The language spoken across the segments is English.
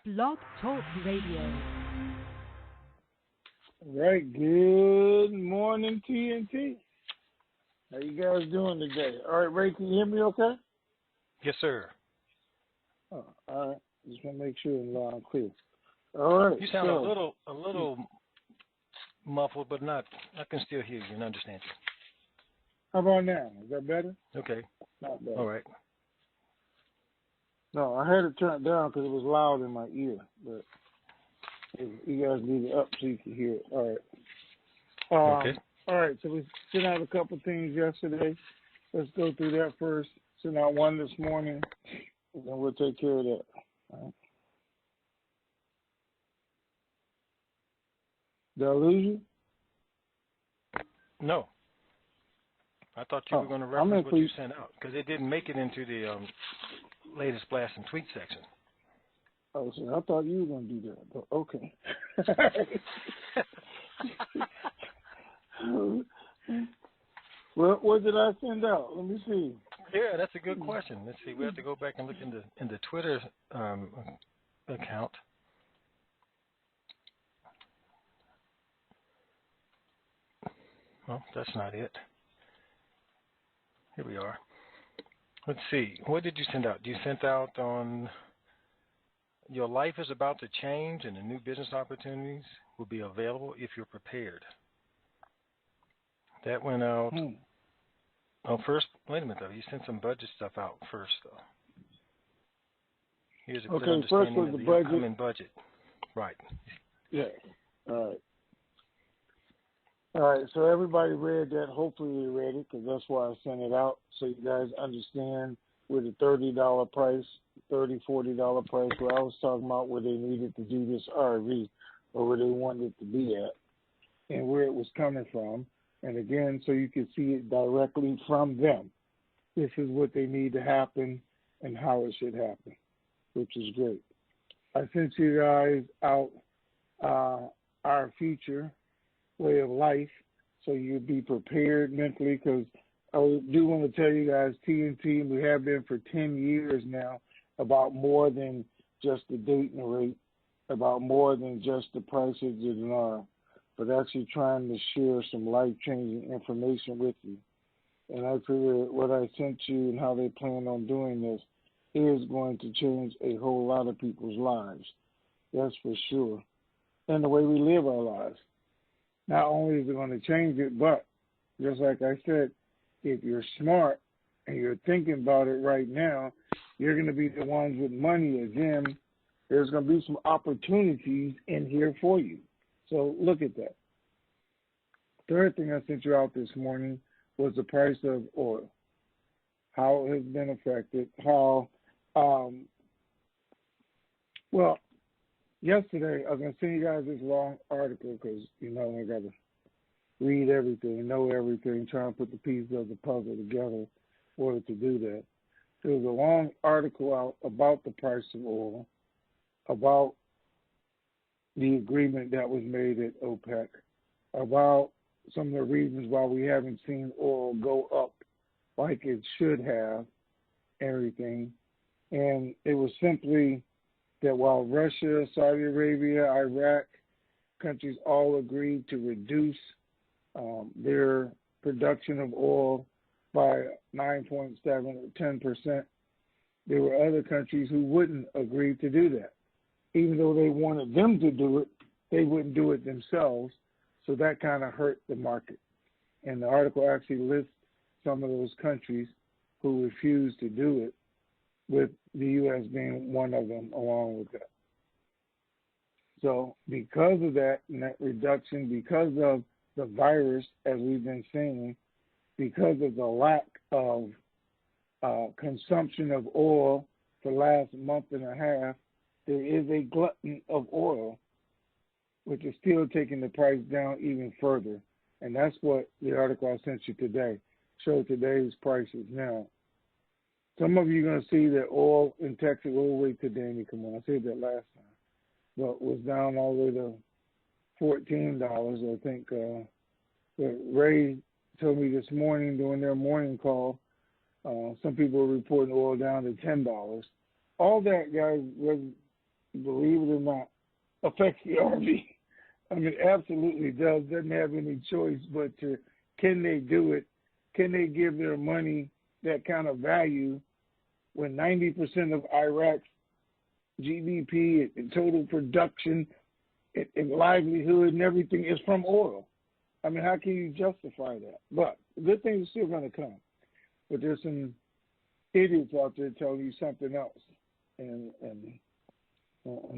Blog Talk Radio. All right, good morning, TNT. How you guys doing today? All right, Ray, can you hear me okay? Yes, sir. Oh, all right, just want to make sure I'm loud and clear. All right. You sound a little muffled, but not. I can still hear you and understand you. How about now? Is that better? Okay. Not bad. All right. No, I had it turned down because it was loud in my ear, but you guys leave it up so you can hear it. All right. Okay. All right, so we sent out a couple things yesterday. Let's go through that first. Sent out one this morning, and then we'll take care of that. All right. Did I lose you? No. I thought you were going to reference what you sent out because it didn't make it into the latest blast and tweet section. Oh, so I thought you were going to do that, but okay. Well, what did I send out? Let me see. Yeah, that's a good question. Let's see. We have to go back and look in the Twitter account. Well, that's not it. Here we are. Let's see. What did you send out? You sent out on your life is about to change and the new business opportunities will be available if you're prepared. That went out. Oh, first, wait a minute, though. You sent some budget stuff out first, though. Here's a good understanding first was the budget. upcoming budget. Right. Yeah. All right. All right, so everybody read that. Hopefully they read it because that's why I sent it out so you guys understand where the $30 price, $40 price, where I was talking about where they needed to do this RV or where they wanted it to be at and where it was coming from. And again, so you can see it directly from them. This is what they need to happen and how it should happen, which is great. I sent you guys out our future way of life, so you'd be prepared mentally, because I do want to tell you guys, TNT, we have been for 10 years now, about more than just the date and the rate, about more than just the prices and but actually trying to share some life-changing information with you. And I figure what I sent you and how they plan on doing this is going to change a whole lot of people's lives. That's for sure. And the way we live our lives. Not only is it going to change it, but just like I said, if you're smart and you're thinking about it right now, you're going to be the ones with money. Again, there's going to be some opportunities in here for you. So look at that. Third thing I sent you out this morning was the price of oil, how it has been affected, how, yesterday, I was going to send you guys this long article because, I got to read everything, know everything, try and put the pieces of the puzzle together in order to do that. There was a long article out about the price of oil, about the agreement that was made at OPEC, about some of the reasons why we haven't seen oil go up like it should have, everything. And it was simply that while Russia, Saudi Arabia, Iraq, countries all agreed to reduce their production of oil by 9.7 or 10%, there were other countries who wouldn't agree to do that. Even though they wanted them to do it, they wouldn't do it themselves, so that kind of hurt the market. And the article actually lists some of those countries who refused to do it, with the U.S. being one of them along with that. So because of that and that reduction, because of the virus, as we've been seeing, because of the lack of consumption of oil for the last month and a half, there is a glutton of oil, which is still taking the price down even further. And that's what the article I sent you today showed today's prices now. Some of you are going to see that oil in Texas, we'll wait till Danny come on. I said that last time. But was down all the way to $14, I think. But Ray told me this morning during their morning call, some people were reporting oil down to $10. All that, guys, was believe it or not, affects the RV. I mean, it absolutely does. Doesn't have any choice but to, can they do it? Can they give their money that kind of value when 90% of Iraq's GDP and total production and livelihood and everything is from oil? I mean, how can you justify that? But good things are still going to come. But there's some idiots out there telling you something else. And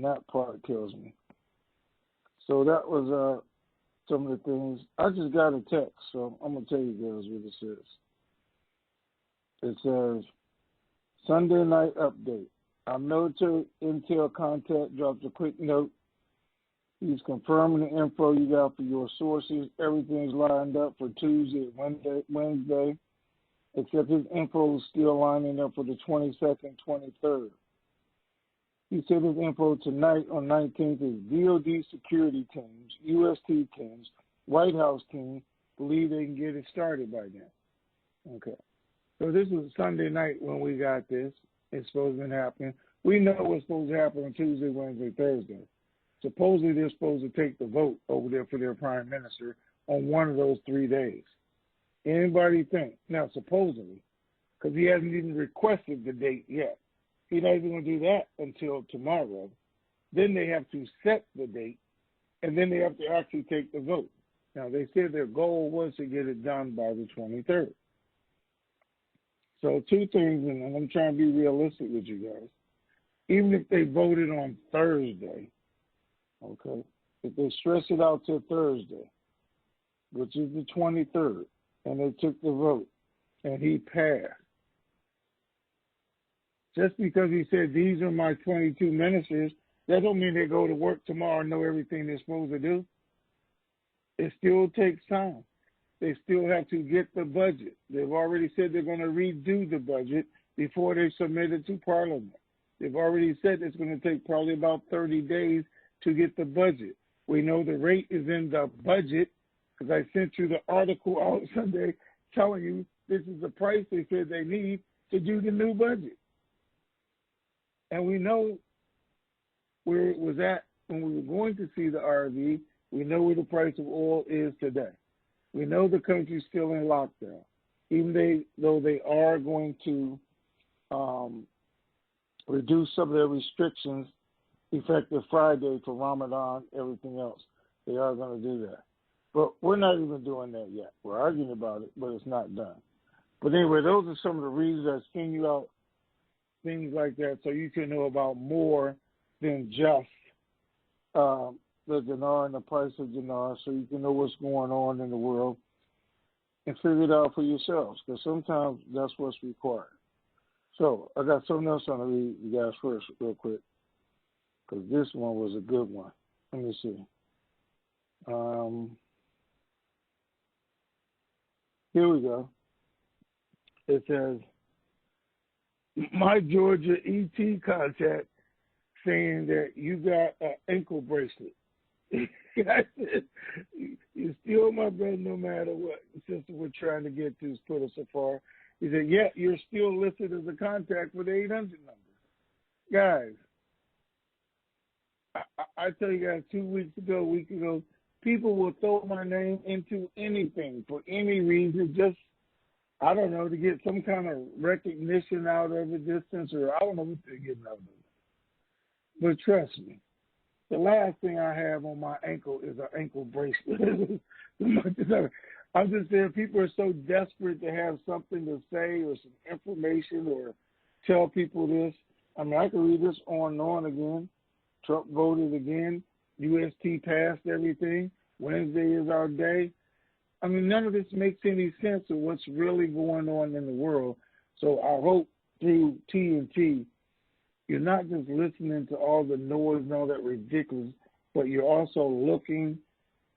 that part kills me. So that was some of the things. I just got a text, so I'm going to tell you guys what it says. It says, Sunday night update. Our military intel contact dropped a quick note. He's confirming the info you got for your sources. Everything's lined up for Tuesday and Wednesday, except his info is still lining up for the 22nd, 23rd. He said his info tonight on 19th is DOD security teams, UST teams, White House team believe they can get it started by then. Okay. So this was Sunday night when we got this. It's supposed to happen. We know what's supposed to happen on Tuesday, Wednesday, Thursday. Supposedly they're supposed to take the vote over there for their prime minister on one of those 3 days. Anybody think? Now, supposedly, because he hasn't even requested the date yet. He's not even going to do that until tomorrow. Then they have to set the date, and then they have to actually take the vote. Now, they said their goal was to get it done by the 23rd. So two things, and I'm trying to be realistic with you guys. Even if they voted on Thursday, okay, if they stretch it out to Thursday, which is the 23rd, and they took the vote, and he passed, just because he said, these are my 22 ministers, that don't mean they go to work tomorrow and know everything they're supposed to do. It still takes time. They still have to get the budget. They've already said they're going to redo the budget before they submit it to Parliament. They've already said it's going to take probably about 30 days to get the budget. We know the rate is in the budget because I sent you the article out Sunday telling you this is the price they said they need to do the new budget. And we know where it was at when we were going to see the RV. We know where the price of oil is today. We know the country's still in lockdown, even though they are going to reduce some of their restrictions effective Friday for Ramadan, everything else. They are going to do that. But we're not even doing that yet. We're arguing about it, but it's not done. But anyway, those are some of the reasons I send you out things like that so you can know about more than just the dinar and the price of dinar, so you can know what's going on in the world and figure it out for yourselves, because sometimes that's what's required. So I got something else I'm going to read you guys first real quick, because this one was a good one. Let me see. Here we go. It says, my Georgia ET contact saying that you got an ankle bracelet. I said, you still my brother no matter what. The sister we're trying to get to put us so far. He said, yeah, you're still listed as a contact with the 800 number. Guys, I tell you guys, a week ago, people will throw my name into anything for any reason, just, I don't know, to get some kind of recognition out of a distance, or I don't know what they're getting out of it. But trust me, the last thing I have on my ankle is an ankle bracelet. I'm just saying, people are so desperate to have something to say or some information or tell people this. I mean, I can read this on and on again. Trump voted again. UST passed everything. Wednesday is our day. I mean, none of this makes any sense of what's really going on in the world. So I hope through TNT, you're not just listening to all the noise and all that ridiculous, but you're also looking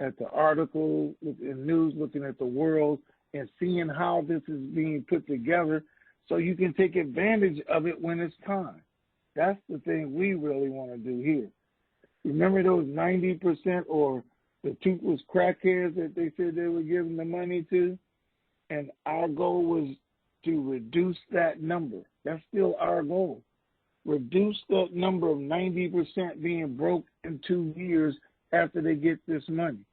at the article in news, looking at the world, and seeing how this is being put together so you can take advantage of it when it's time. That's the thing we really want to do here. Remember those 90% or the toothless crackheads that they said they were giving the money to? And our goal was to reduce that number. That's still our goal. reduce that number of 90% being broke in 2 years after they get this money.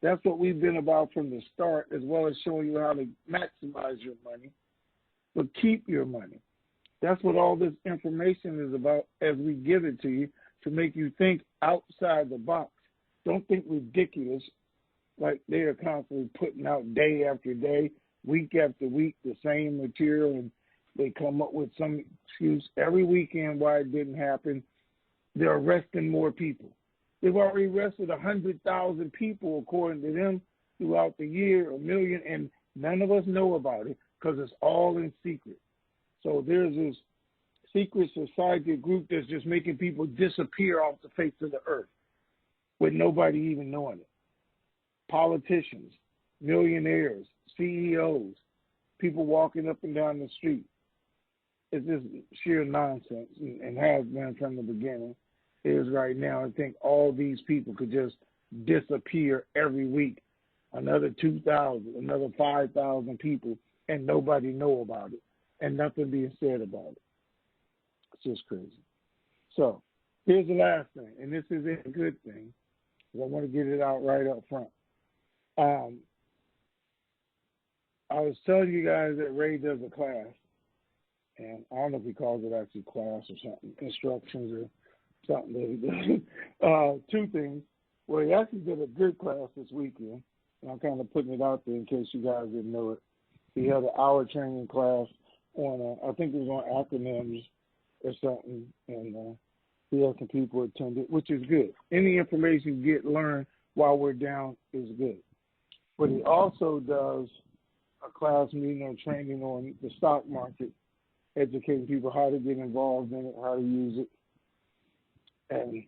That's what we've been about from the start, as well as showing you how to maximize your money, but keep your money. That's what all this information is about as we give it to you, to make you think outside the box. Don't think ridiculous like they are constantly putting out day after day, week after week, the same material, and they come up with some excuse every weekend why it didn't happen. They're arresting more people. They've already arrested 100,000 people, according to them, throughout the year, 1 million, and none of us know about it because it's all in secret. So there's this secret society group that's just making people disappear off the face of the earth with nobody even knowing it. Politicians, millionaires, CEOs, people walking up and down the street. It's just sheer nonsense, and has been from the beginning. It is right now. I think all these people could just disappear every week. Another 2,000, another 5,000 people, and nobody know about it, and nothing being said about it. It's just crazy. So here's the last thing, and this is a good thing, because I want to get it out right up front. I was telling you guys that Ray does a class, and I don't know if he calls it actually class or something, instructions or something that he does. Two things. Well, he actually did a good class this weekend, and I'm kind of putting it out there in case you guys didn't know it. He had an hour training class on, I think it was on acronyms or something, and he had some people attend it, which is good. Any information you get learned while we're down is good. But he also does a class meeting or training on the stock market, educating people how to get involved in it, how to use it. And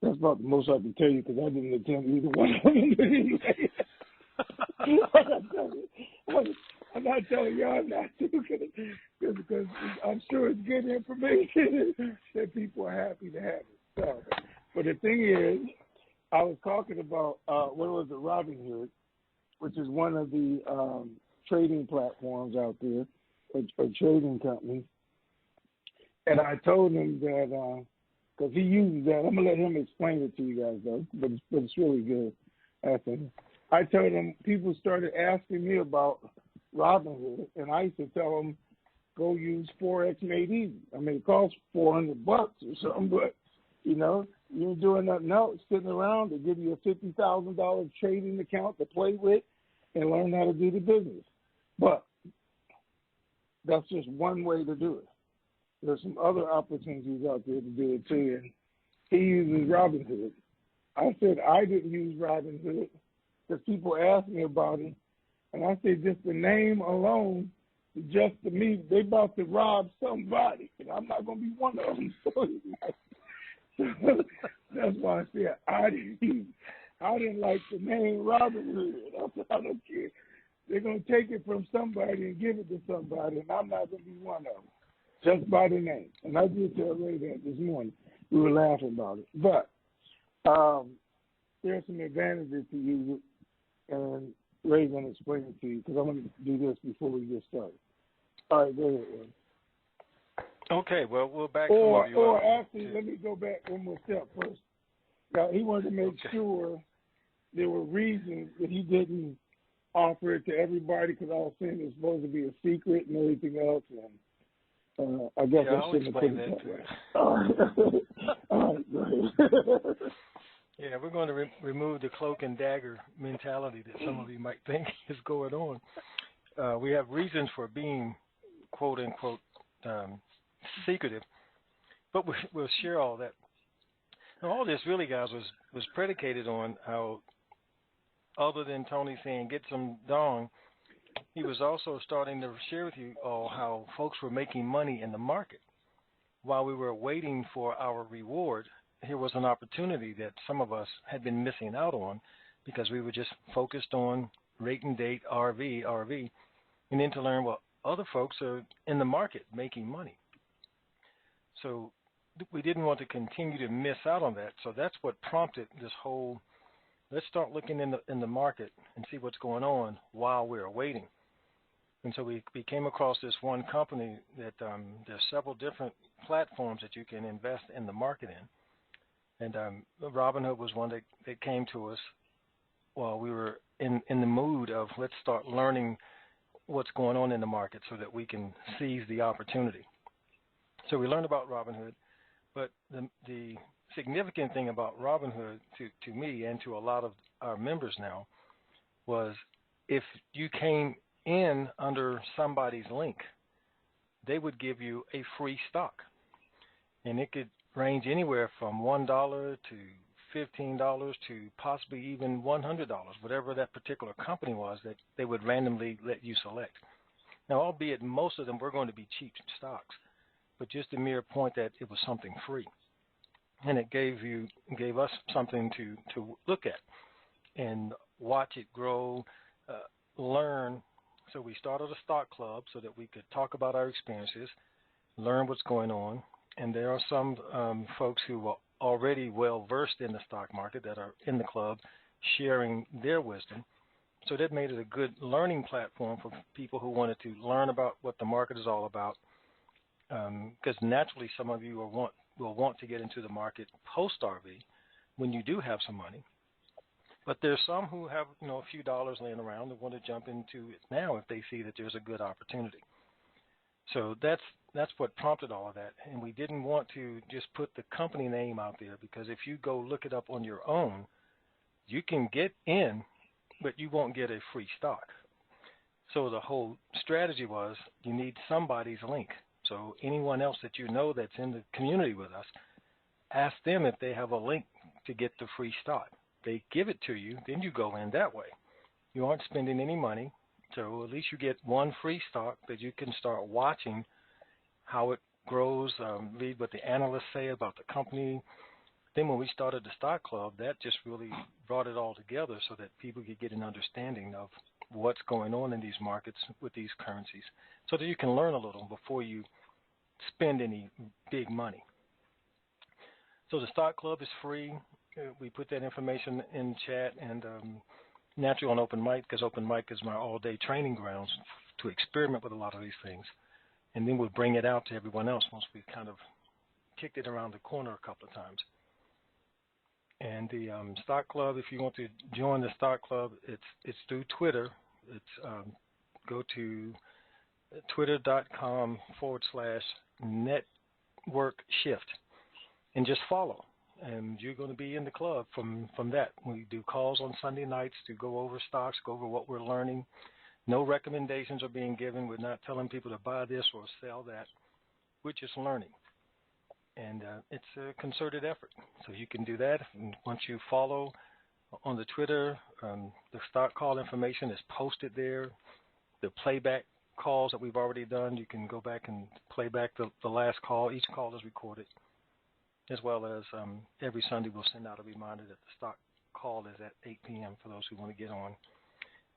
that's about the most I can tell you, because I didn't attend either one of them. I'm not telling y'all not to, because I'm sure it's good information that people are happy to have it. So, but the thing is, I was talking about, what was it, Robinhood, which is one of the trading platforms out there, a trading company. And I told him that, because he uses that, I'm going to let him explain it to you guys, though, but it's really good. I told him, people started asking me about Robinhood, and I used to tell them, go use Forex Made Easy. I mean, it costs $400 or something, but, you know, you ain't doing nothing else, sitting around. They give you a $50,000 trading account to play with and learn how to do the business. But that's just one way to do it. There's some other opportunities out there to do it too, and he uses Robinhood. I said I didn't use Robinhood because people asked me about it, and I said just the name alone, just to me, they about to rob somebody, and I'm not going to be one of them. So that's why I said I didn't like the name Robinhood. I said I don't care. They're going to take it from somebody and give it to somebody, and I'm not going to be one of them. Just by the name. And I did tell Ray that this morning. We were laughing about it. But there's some advantages to use it, and Ray's going to explain it to you, because I'm going to do this before we get started. All right, go ahead, Ray. Okay, well, we'll back Or to let me go back one more step first. Now, he wanted to make sure there were reasons that he didn't offer it to everybody, because I was saying it's supposed to be a secret and everything else, and I guess I shouldn't have put it that way. All right, go ahead. Yeah, we're going to remove the cloak and dagger mentality that some of you might think is going on. We have reasons for being, quote unquote, secretive, but we'll share all that. Now, all this really, guys, was predicated on how, other than Tony saying get some dong, he was also starting to share with you all how folks were making money in the market. While we were waiting for our reward, here was an opportunity that some of us had been missing out on because we were just focused on rate and date, RV, and then to learn, well, other folks are in the market making money. So we didn't want to continue to miss out on that. So that's what prompted this whole, let's start looking in the market and see what's going on while we're waiting. And so we came across this one company that there's several different platforms that you can invest in the market in. And Robinhood was one that came to us while we were in the mood of let's start learning what's going on in the market so that we can seize the opportunity. So we learned about Robinhood, but the significant thing about Robinhood to me and to a lot of our members now was if you came in under somebody's link, they would give you a free stock. And it could range anywhere from $1 to $15 to possibly even $100, whatever that particular company was that they would randomly let you select. Now, albeit most of them were going to be cheap stocks, but just the mere point that it was something free. And it gave us something to look at and watch it grow, learn. So we started a stock club so that we could talk about our experiences, learn what's going on. And there are some folks who are already well versed in the stock market that are in the club sharing their wisdom. So that made it a good learning platform for people who wanted to learn about what the market is all about. Because naturally some of you will want to get into the market post-RV when you do have some money. But there's some who have a few dollars laying around and want to jump into it now if they see that there's a good opportunity. So that's what prompted all of that. And we didn't want to just put the company name out there because if you go look it up on your own, you can get in, but you won't get a free stock. So the whole strategy was you need somebody's link. So anyone else that you know that's in the community with us, ask them if they have a link to get the free stock. They give it to you, then you go in that way. You aren't spending any money, so at least you get one free stock that you can start watching how it grows, read what the analysts say about the company. Then when we started the stock club, that just really brought it all together so that people could get an understanding of what's going on in these markets with these currencies so that you can learn a little before you spend any big money. So the stock club is free. We put that information in chat and naturally on open mic because open mic is my all-day training grounds to experiment with a lot of these things. And then we'll bring it out to everyone else once we've kind of kicked it around the corner a couple of times. And the stock club, if you want to join the stock club, it's through Twitter. It's go to twitter.com/networkshift and just follow. And you're going to be in the club from that. We do calls on Sunday nights to go over stocks, go over what we're learning. No recommendations are being given. We're not telling people to buy this or sell that. We're just learning. And it's a concerted effort. So you can do that. And once you follow on the Twitter, the stock call information is posted there. The playback calls that we've already done, you can go back and play back the last call. Each call is recorded, as well as every Sunday we'll send out a reminder that the stock call is at 8 p.m. for those who want to get on.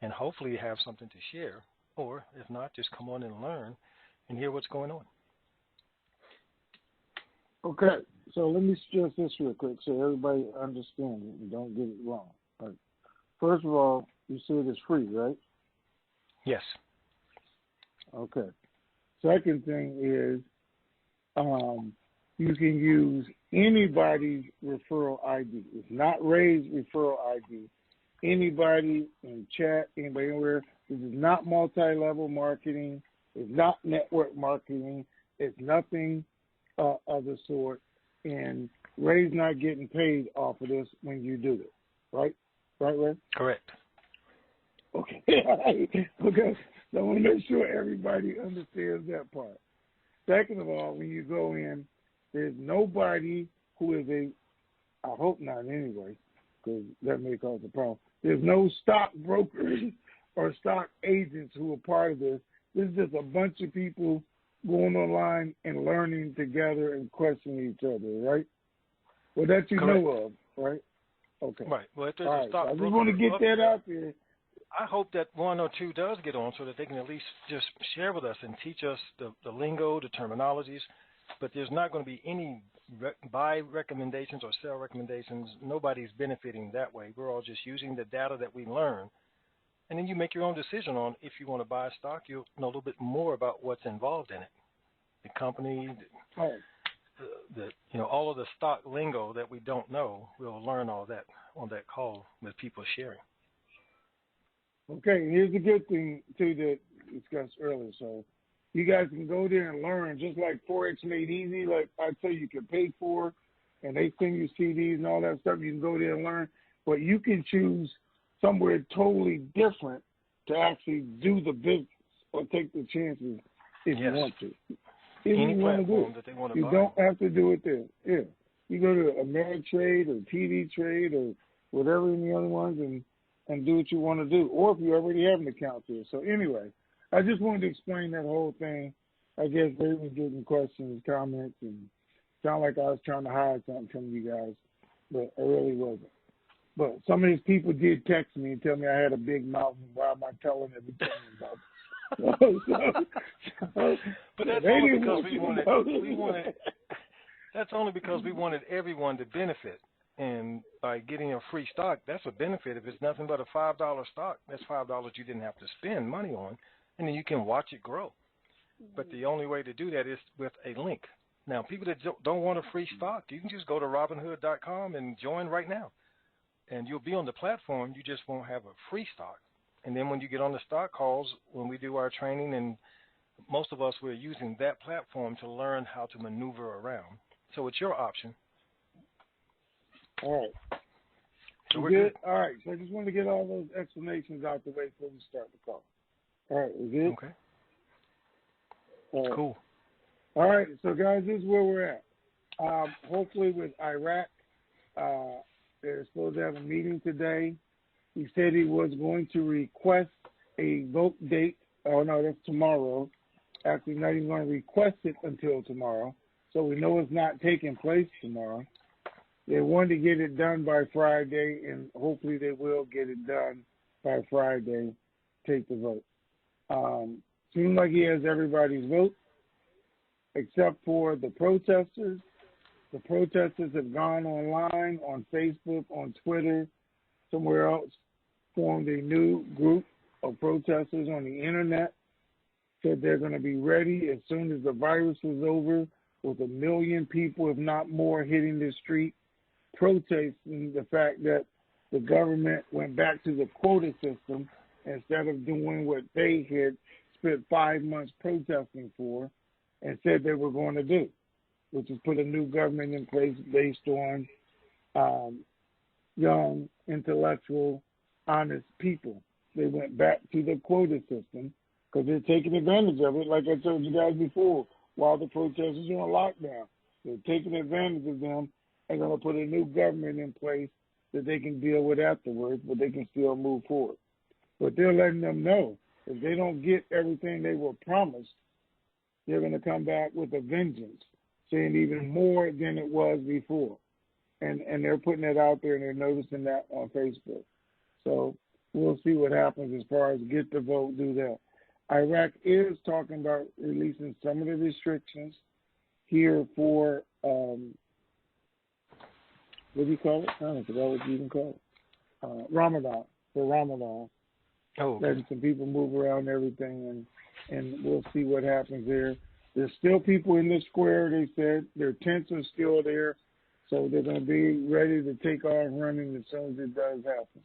And hopefully you have something to share, or if not, just come on and learn and hear what's going on. Okay, so let me stress this real quick so everybody understands it and don't get it wrong. Right. First of all, you said it's free, right? Yes. Okay. Second thing is you can use anybody's referral ID. It's not Ray's referral ID. Anybody in chat, anybody anywhere. This is not multi-level marketing. It's not network marketing. It's nothing of the sort. And Ray's not getting paid off of this when you do this, right? Right, Ray? Correct. Okay. Okay. So I want to make sure everybody understands that part. Second of all, when you go in, there's nobody who is I hope not anyway, because that may cause a problem. There's no stock brokers or stock agents who are part of this. This is just a bunch of people going online and learning together and questioning each other, right? Well, that you Correct. know of, right? Okay. Right. Well, if there's all a right. stock So I just broker want to get that there, out there. I hope that one or two does get on so that they can at least just share with us and teach us the lingo, the terminologies. But there's not going to be any buy recommendations or sell recommendations. Nobody's benefiting that way. We're all just using the data that we learn and then you make your own decision on if you want to buy a stock. You'll know a little bit more about what's involved in it, the company, all of the stock lingo that we don't know. We'll learn all that on that call with people sharing. Okay, here's the good thing too that discussed earlier. So you guys can go there and learn, just like Forex Made Easy. Like I tell you can pay for, and they send you CDs and all that stuff. You can go there and learn, but you can choose somewhere totally different to actually do the business or take the chances if you want to. If Any you want to do platform it, that they want to you buy. don't have to do it there. Yeah, you go to Ameritrade or TD Trade or whatever in the other ones and do what you want to do, or if you already have an account there. So anyway, I just wanted to explain that whole thing. I guess they were getting questions, comments, and sound like I was trying to hide something from you guys, but I really wasn't. But some of these people did text me and tell me I had a big mouth, and why am I telling everything about it? But that's only because we wanted. That's only because we wanted everyone to benefit, and by getting a free stock, that's a benefit. If it's nothing but a $5 stock, that's $5 you didn't have to spend money on, and then you can watch it grow. But the only way to do that is with a link. Now, people that don't want a free stock, you can just go to Robinhood.com and join right now. And you'll be on the platform, you just won't have a free stock. And then when you get on the stock calls, when we do our training, and most of us, we're using that platform to learn how to maneuver around. So it's your option. All right. So we're good? All right. So I just wanted to get all those explanations out the way before we start the call. All right. We good? Okay. All right. Cool. All right. So, guys, this is where we're at. Hopefully with Iraq, they're supposed to have a meeting today. He said he was going to request a vote date. Oh, no, that's tomorrow. Actually, not even going to request it until tomorrow. So we know it's not taking place tomorrow. They wanted to get it done by Friday, and hopefully they will get it done by Friday, take the vote. Seems like he has everybody's vote except for the protesters. The protesters have gone online, on Facebook, on Twitter, somewhere else, formed a new group of protesters on the internet, said they're going to be ready as soon as the virus is over, with 1 million people, if not more, hitting the street, protesting the fact that the government went back to the quota system instead of doing what they had spent 5 months protesting for and said they were going to do, which is put a new government in place based on young, intellectual, honest people. They went back to the quota system because they're taking advantage of it, like I told you guys before, while the protesters are on lockdown. They're taking advantage of them and going to put a new government in place that they can deal with afterwards, but they can still move forward. But they're letting them know if they don't get everything they were promised, they're going to come back with a vengeance, saying even more than it was before. And they're putting it out there, and they're noticing that on Facebook. So we'll see what happens as far as get the vote, do that. Iraq is talking about releasing some of the restrictions here for, what do you call it? I don't forgot what you even call it. Ramadan, for Ramadan. Oh, okay. Letting some people move around and everything, and we'll see what happens there. There's still people in the square, they said. Their tents are still there, so they're going to be ready to take off running as soon as it does happen.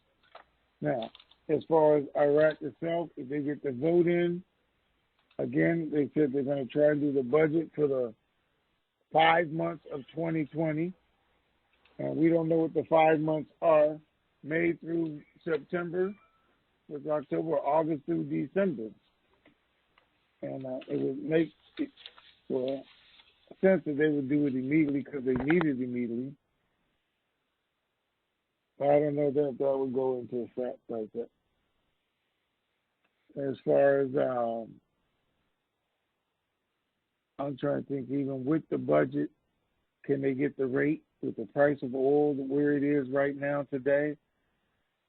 Now, as far as Iraq itself, if they get the vote in, again, they said they're going to try and do the budget for the 5 months of 2020. And we don't know what the 5 months are, May through September, with October, August through December. And it would make sense that they would do it immediately because they need it immediately. But I don't know that would go into effect like that. As far as, I'm trying to think, even with the budget, can they get the rate with the price of oil where it is right now today?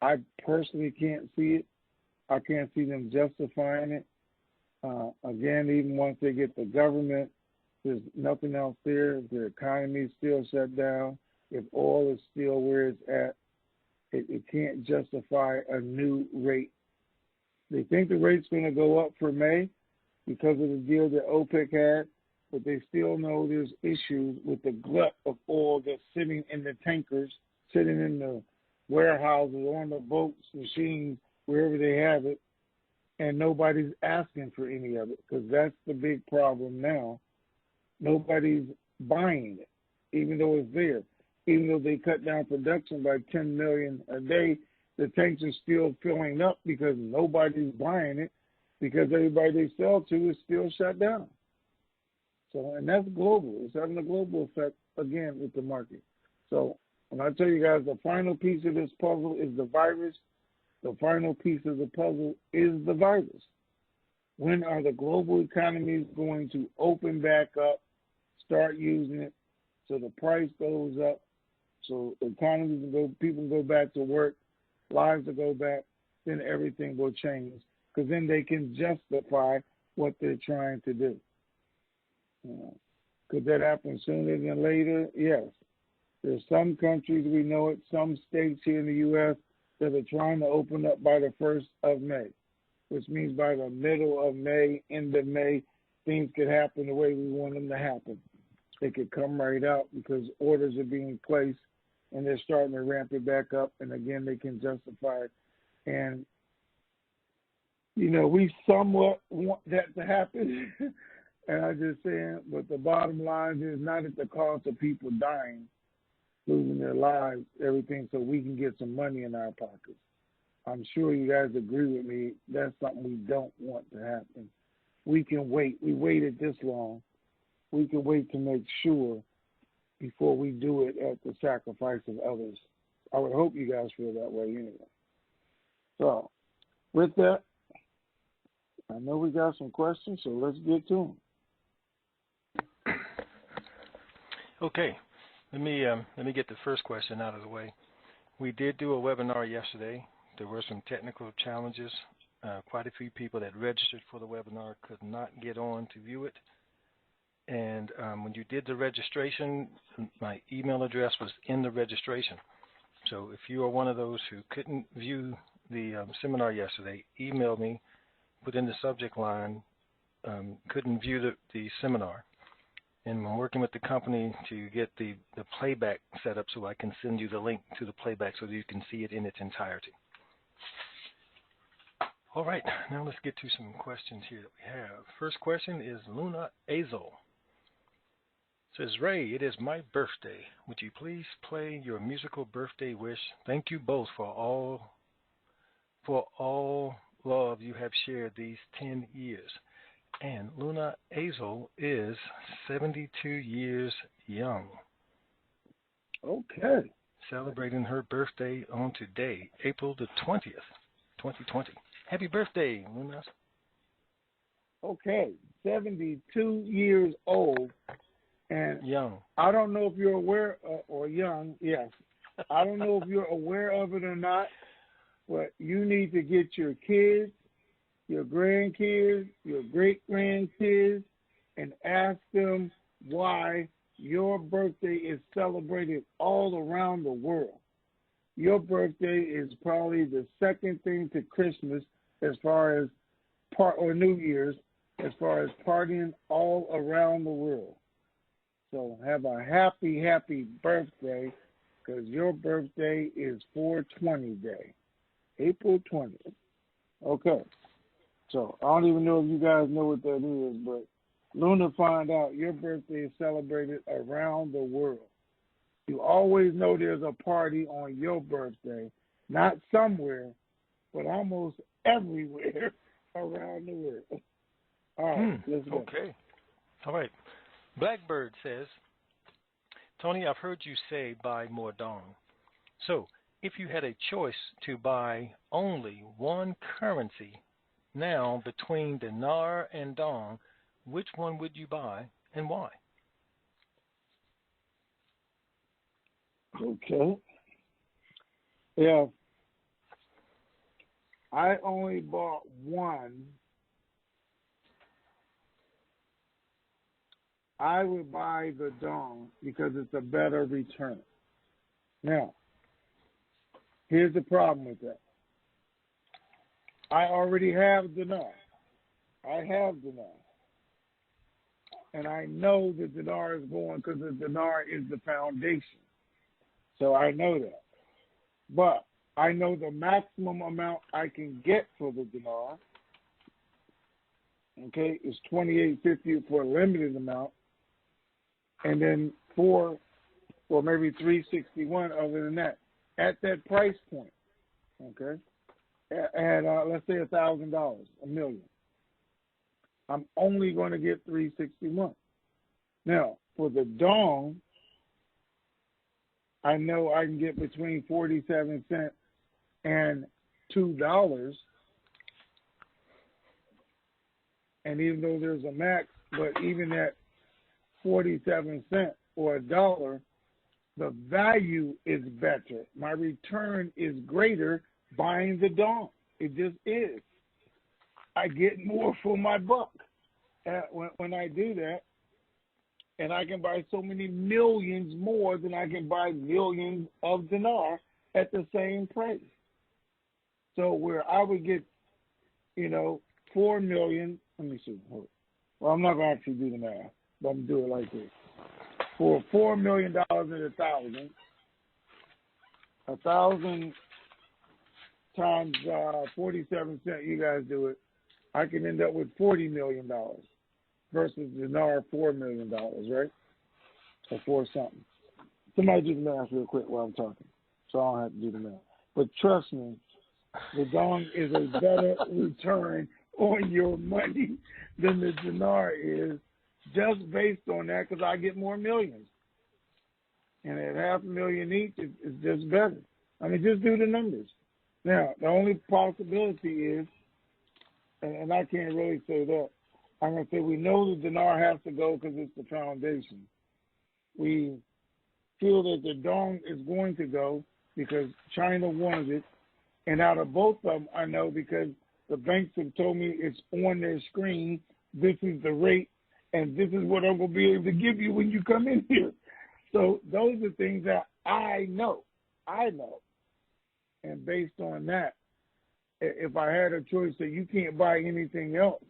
I personally can't see it. I can't see them justifying it. Again, even once they get the government, there's nothing else there. If the economy is still shut down, if oil is still where it's at, it can't justify a new rate They think the rate's going to go up for May because of the deal that OPEC had, but they still know there's issues with the glut of oil that's sitting in the tankers, sitting in the warehouses, on the boats, machines, wherever they have it, and nobody's asking for any of it because that's the big problem now. Nobody's buying it, even though it's there. Even though they cut down production by 10 million a day, the tanks are still filling up because nobody's buying it because everybody they sell to is still shut down. So, and that's global. It's having a global effect, again, with the market. So when I tell you guys the final piece of this puzzle is the virus, the final piece of the puzzle is the virus. When are the global economies going to open back up, start using it, so the price goes up, so economies will go, people can go back to work, lives will go back, then everything will change, because then they can justify what they're trying to do. Could that happen sooner than later? Yes. There's some countries, we know it, some states here in the U.S. that are trying to open up by the 1st of May, which means by the middle of May, end of May, things could happen the way we want them to happen. They could come right out because orders are being placed and they're starting to ramp it back up, and again, they can justify it. And, you know, we somewhat want that to happen, and I'm just saying, but the bottom line is not at the cost of people dying, losing their lives, everything, so we can get some money in our pockets. I'm sure you guys agree with me. That's something we don't want to happen. We can wait. We waited this long. We can wait to make sure before we do it at the sacrifice of others. I would hope you guys feel that way anyway. So, with that, I know we got some questions, so let's get to them. Okay, let me get the first question out of the way. We did do a webinar yesterday. There were some technical challenges. Quite a few people that registered for the webinar could not get on to view it. And when you did the registration, my email address was in the registration. So if you are one of those who couldn't view the seminar yesterday, email me, put in the subject line, couldn't view the seminar. And I'm working with the company to get the playback set up so I can send you the link to the playback so that you can see it in its entirety. All right, now let's get to some questions here that we have. First question is Luna Azel. Says, Ray, it is my birthday. Would you please play your musical birthday wish? Thank you both for all love you have shared these 10 years. And Luna Azel is 72 years young. Okay. Celebrating her birthday on today, April the 20th, 2020. Happy birthday, Luna. Okay, 72 years old. And young. I don't know if you're aware, or young, yes. I don't know if you're aware of it or not, but you need to get your kids, your grandkids, your great-grandkids, and ask them why your birthday is celebrated all around the world. Your birthday is probably the second thing to Christmas as far as or New Year's, as far as partying all around the world. So have a happy, happy birthday, because your birthday is 420 Day, April 20th. Okay. So I don't even know if you guys know what that is, but Luna, find out your birthday is celebrated around the world. You always know there's a party on your birthday, not somewhere, but almost everywhere around the world. All right, let's go. Okay. All right. Blackbird says, Tony, I've heard you say buy more dong. So if you had a choice to buy only one currency now between dinar and dong, which one would you buy and why? Okay. Yeah. I only bought one. I would buy the dong because it's a better return. Now, here's the problem with that. I already have dinar. I have dinar. And I know the dinar is going because the dinar is the foundation. So I know that. But I know the maximum amount I can get for the dinar, okay, is $28.50 for a limited amount, and then $4 or maybe $3.61 other than that at that price point, okay, and let's say $1,000, $1 million. I'm only going to get $3.61. Now for the dong, I know I can get between 47 cents and $2. And even though there's a max, but even at 47 cents or $1, the value is better. My return is greater buying the dong. It just is. I get more for my buck when I do that. And I can buy so many millions more than I can buy millions of dinar at the same price. So where I would get, 4 million, let me see. Well, I'm not going to actually do the math, but I'm going to do it like this. For $4 million and 1,000 times 47 cents, you guys do it, I can end up with $40 million versus dinar $4 million, right? Or 4 something. Somebody do the math real quick while I'm talking, so I don't have to do the math. But trust me, the dong is a better return on your money than the dinar is, just based on that, because I get more millions. And at $500,000 each, it's just better. I mean, just do the numbers. Now, the only possibility is, and I can't really say that, I'm going to say we know the dinar has to go because it's the foundation. We feel that the dong is going to go because China wanted it. And out of both of them, I know because the banks have told me it's on their screen, this is the rate, and this is what I'm going to be able to give you when you come in here. So those are things that I know. And based on that, if I had a choice that you can't buy anything else,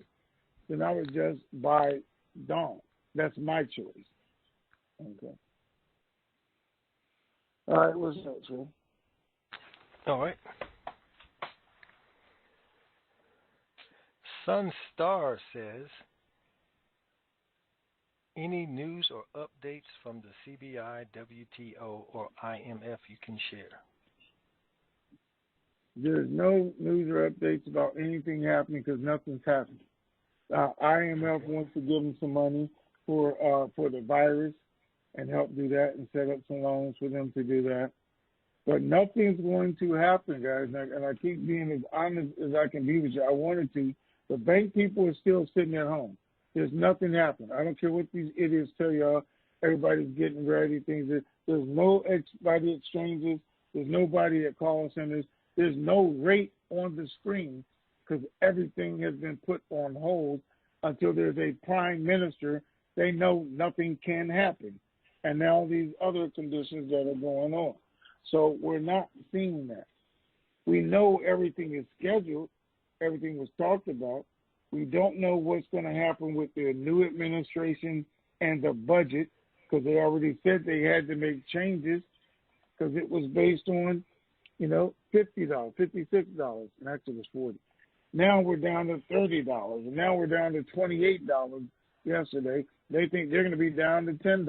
then I would just buy dong. That's my choice. Okay. All right, what's next, man? All right. Sunstar says, any news or updates from the CBI, WTO, or IMF you can share? There's no news or updates about anything happening because nothing's happening. IMF wants to give them some money for the virus and help do that and set up some loans for them to do that. But nothing's going to happen, guys. And I keep being as honest as I can be with you. I wanted to. The bank people are still sitting at home. There's nothing happening. I don't care what these idiots tell y'all. Everybody's getting ready. There's no body exchanges. There's nobody at call centers. There's no rate on the screen because everything has been put on hold until there's a prime minister. They know nothing can happen. And now these other conditions that are going on. So we're not seeing that. We know everything is scheduled. Everything was talked about. We don't know what's going to happen with the new administration and the budget because they already said they had to make changes because it was based on, $50, $56, and actually it was $40. Now we're down to $30, and now we're down to $28 yesterday. They think they're going to be down to $10.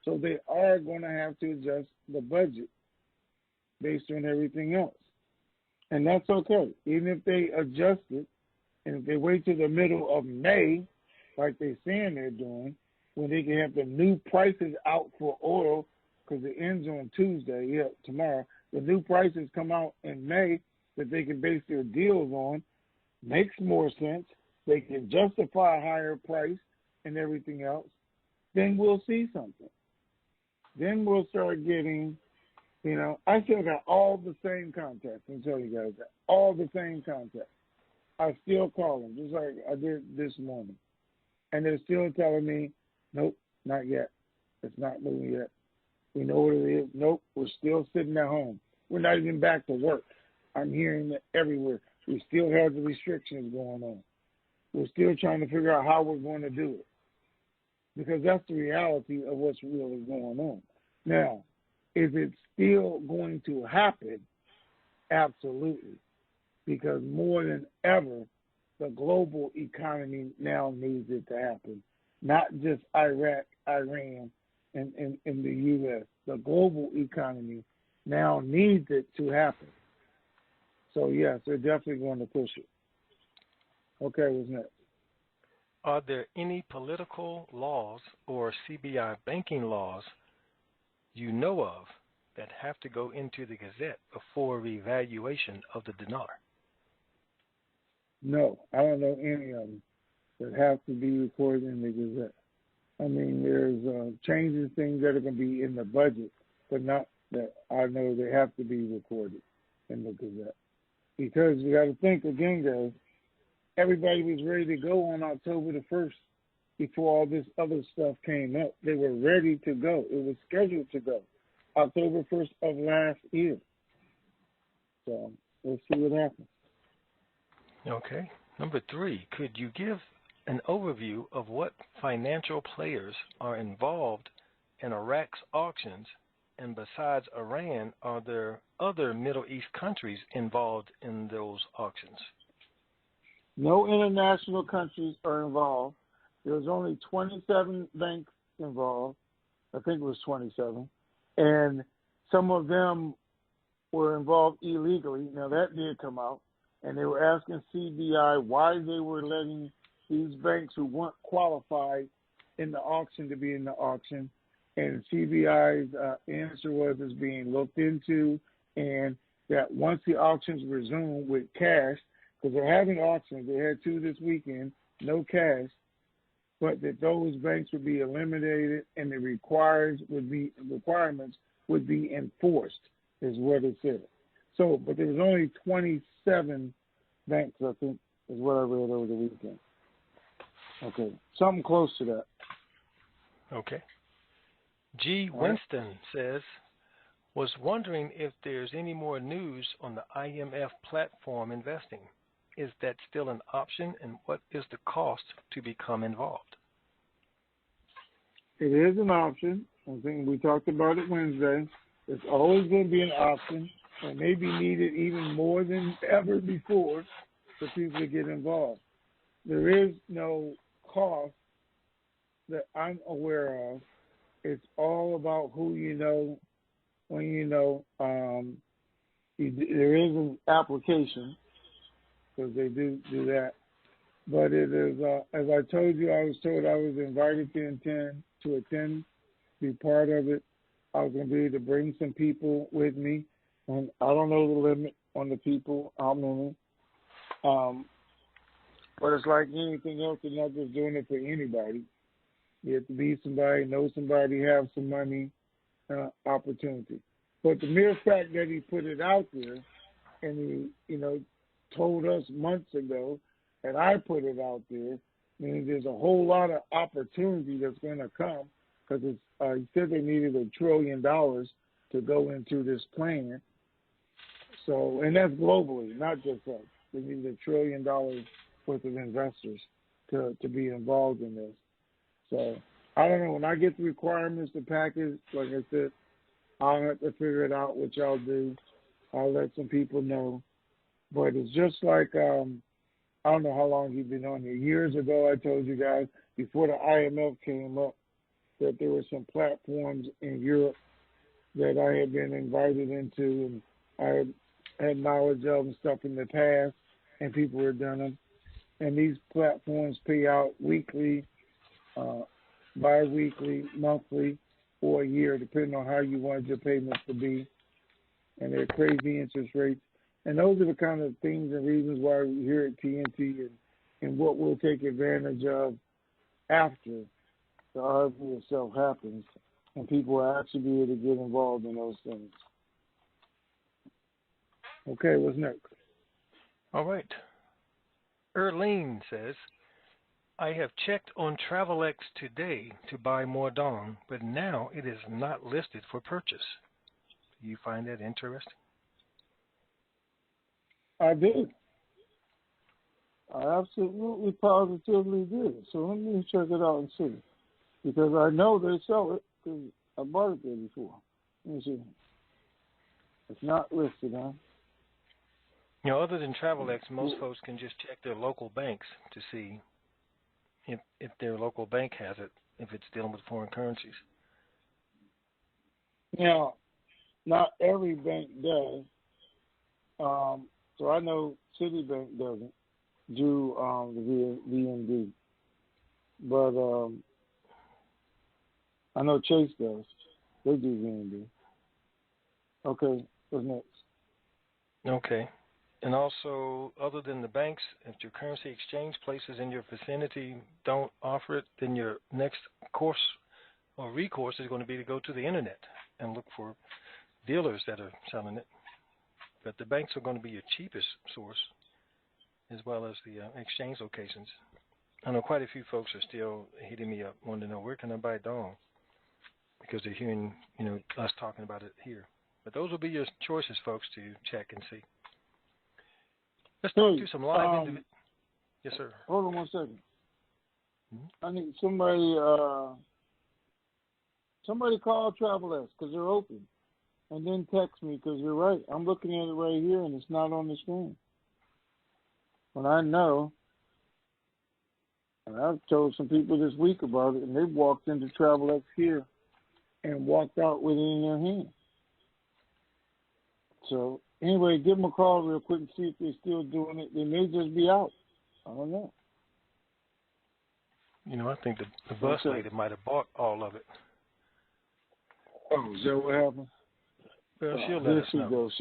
So they are going to have to adjust the budget based on everything else. And that's okay. Even if they adjust it, and if they wait till the middle of May, like they're saying they're doing, when they can have the new prices out for oil, because it ends on Tuesday, tomorrow, the new prices come out in May that they can base their deals on, makes more sense. They can justify a higher price and everything else, then we'll see something. Then we'll start getting, I still got all the same contacts. I'm telling you guys that. All the same contacts. I still call them, just like I did this morning. And they're still telling me, nope, not yet. It's not moving yet. We know what it is. Nope, we're still sitting at home. We're not even back to work. I'm hearing it everywhere. We still have the restrictions going on. We're still trying to figure out how we're going to do it, because that's the reality of what's really going on. Now, is it still going to happen? Absolutely, because more than ever, the global economy now needs it to happen, not just Iraq, Iran, and the U.S. The global economy now needs it to happen. So, yes, they're definitely going to push it. Okay, what's next? Are there any political laws or CBI banking laws you know of that have to go into the Gazette before revaluation of the dinar? No, I don't know any of them that have to be recorded in the Gazette. I mean, there's changes, things that are going to be in the budget, but not that I know they have to be recorded in the Gazette. Because you got to think again, guys, everybody was ready to go on October the 1st before all this other stuff came up. They were ready to go. It was scheduled to go October 1st of last year. So we'll see what happens. Okay. Number 3, could you give an overview of what financial players are involved in Iraq's auctions? And besides Iran, are there other Middle East countries involved in those auctions? No international countries are involved. There was only 27 banks involved. I think it was 27. And some of them were involved illegally. Now, that did come out. And they were asking CBI why they were letting these banks who weren't qualified in the auction to be in the auction. And CBI's answer was it's being looked into, and that once the auctions resume with cash, because they're having auctions, they had 2 this weekend, no cash, but that those banks would be eliminated and the requirements would be enforced, is what it said. So, but there was only 27 banks, I think, is what I read over the weekend. Okay, something close to that. Okay. G. Winston says, was wondering if there's any more news on the IMF platform investing. Is that still an option, and what is the cost to become involved? It is an option. I think we talked about it Wednesday. It's always going to be an option, and maybe needed even more than ever before for people to get involved. There is no cost that I'm aware of. It's all about who you know, when you know. There is an application, because they do that. But it is, as I told you, I was told I was invited to attend, be part of it. I was going to be able to bring some people with me. And I don't know the limit on the people, how many. But it's like anything else, they're not just doing it for anybody. You have to be somebody, know somebody, have some money, opportunity. But the mere fact that he put it out there, and he, told us months ago, and I put it out there, means there's a whole lot of opportunity that's going to come, because he said they needed $1 trillion to go into this plan. So, and that's globally, not just us. They need $1 trillion worth of investors to be involved in this. So I don't know. When I get the requirements, the package, like I said, I'll have to figure it out what y'all do. I'll let some people know. But it's just like, I don't know how long you've been on here. Years ago, I told you guys, before the IMF came up, that there were some platforms in Europe that I had been invited into, and I had knowledge of and stuff in the past, and people were doing them. And these platforms pay out weekly, bi-weekly, monthly, or a year, depending on how you wanted your payments to be. And they're crazy interest rates. And those are the kind of things and reasons why we're here at TNT, and what we'll take advantage of after the article itself happens, and people will actually be able to get involved in those things. Okay, what's next? All right. Erlene says, I have checked on Travelex today to buy more Dong, but now it is not listed for purchase. Do you find that interesting? I do. I absolutely positively did. So let me check it out and see. Because I know they sell it because I bought it there before. Let me see. It's not listed, huh? You know, other than Travelex, most folks can just check their local banks to see if their local bank has it, if it's dealing with foreign currencies. Now, not every bank does. So I know Citibank doesn't do the VND, but I know Chase does. They do VND. Okay, what's next? Okay. And also, other than the banks, if your currency exchange places in your vicinity don't offer it, then your next course or recourse is going to be to go to the internet and look for dealers that are selling it. But the banks are going to be your cheapest source, as well as the exchange locations. I know quite a few folks are still hitting me up, wanting to know where can I buy Dong, because they're hearing, us talking about it here. But those will be your choices, folks, to check and see. Let's talk to some live individuals. Yes, sir. Hold on one second. Mm-hmm. I need somebody call Travelex because they're open. And then text me because you're right. I'm looking at it right here and it's not on the screen. When I know, and I've told some people this week about it, and they've walked into Travelex here and walked out with it in their hand. So anyway, give them a call real quick and see if they're still doing it. They may just be out. I don't know. I think the bus lady might have bought all of it. Oh, is that what happened? Well, she'll let us know. Goes.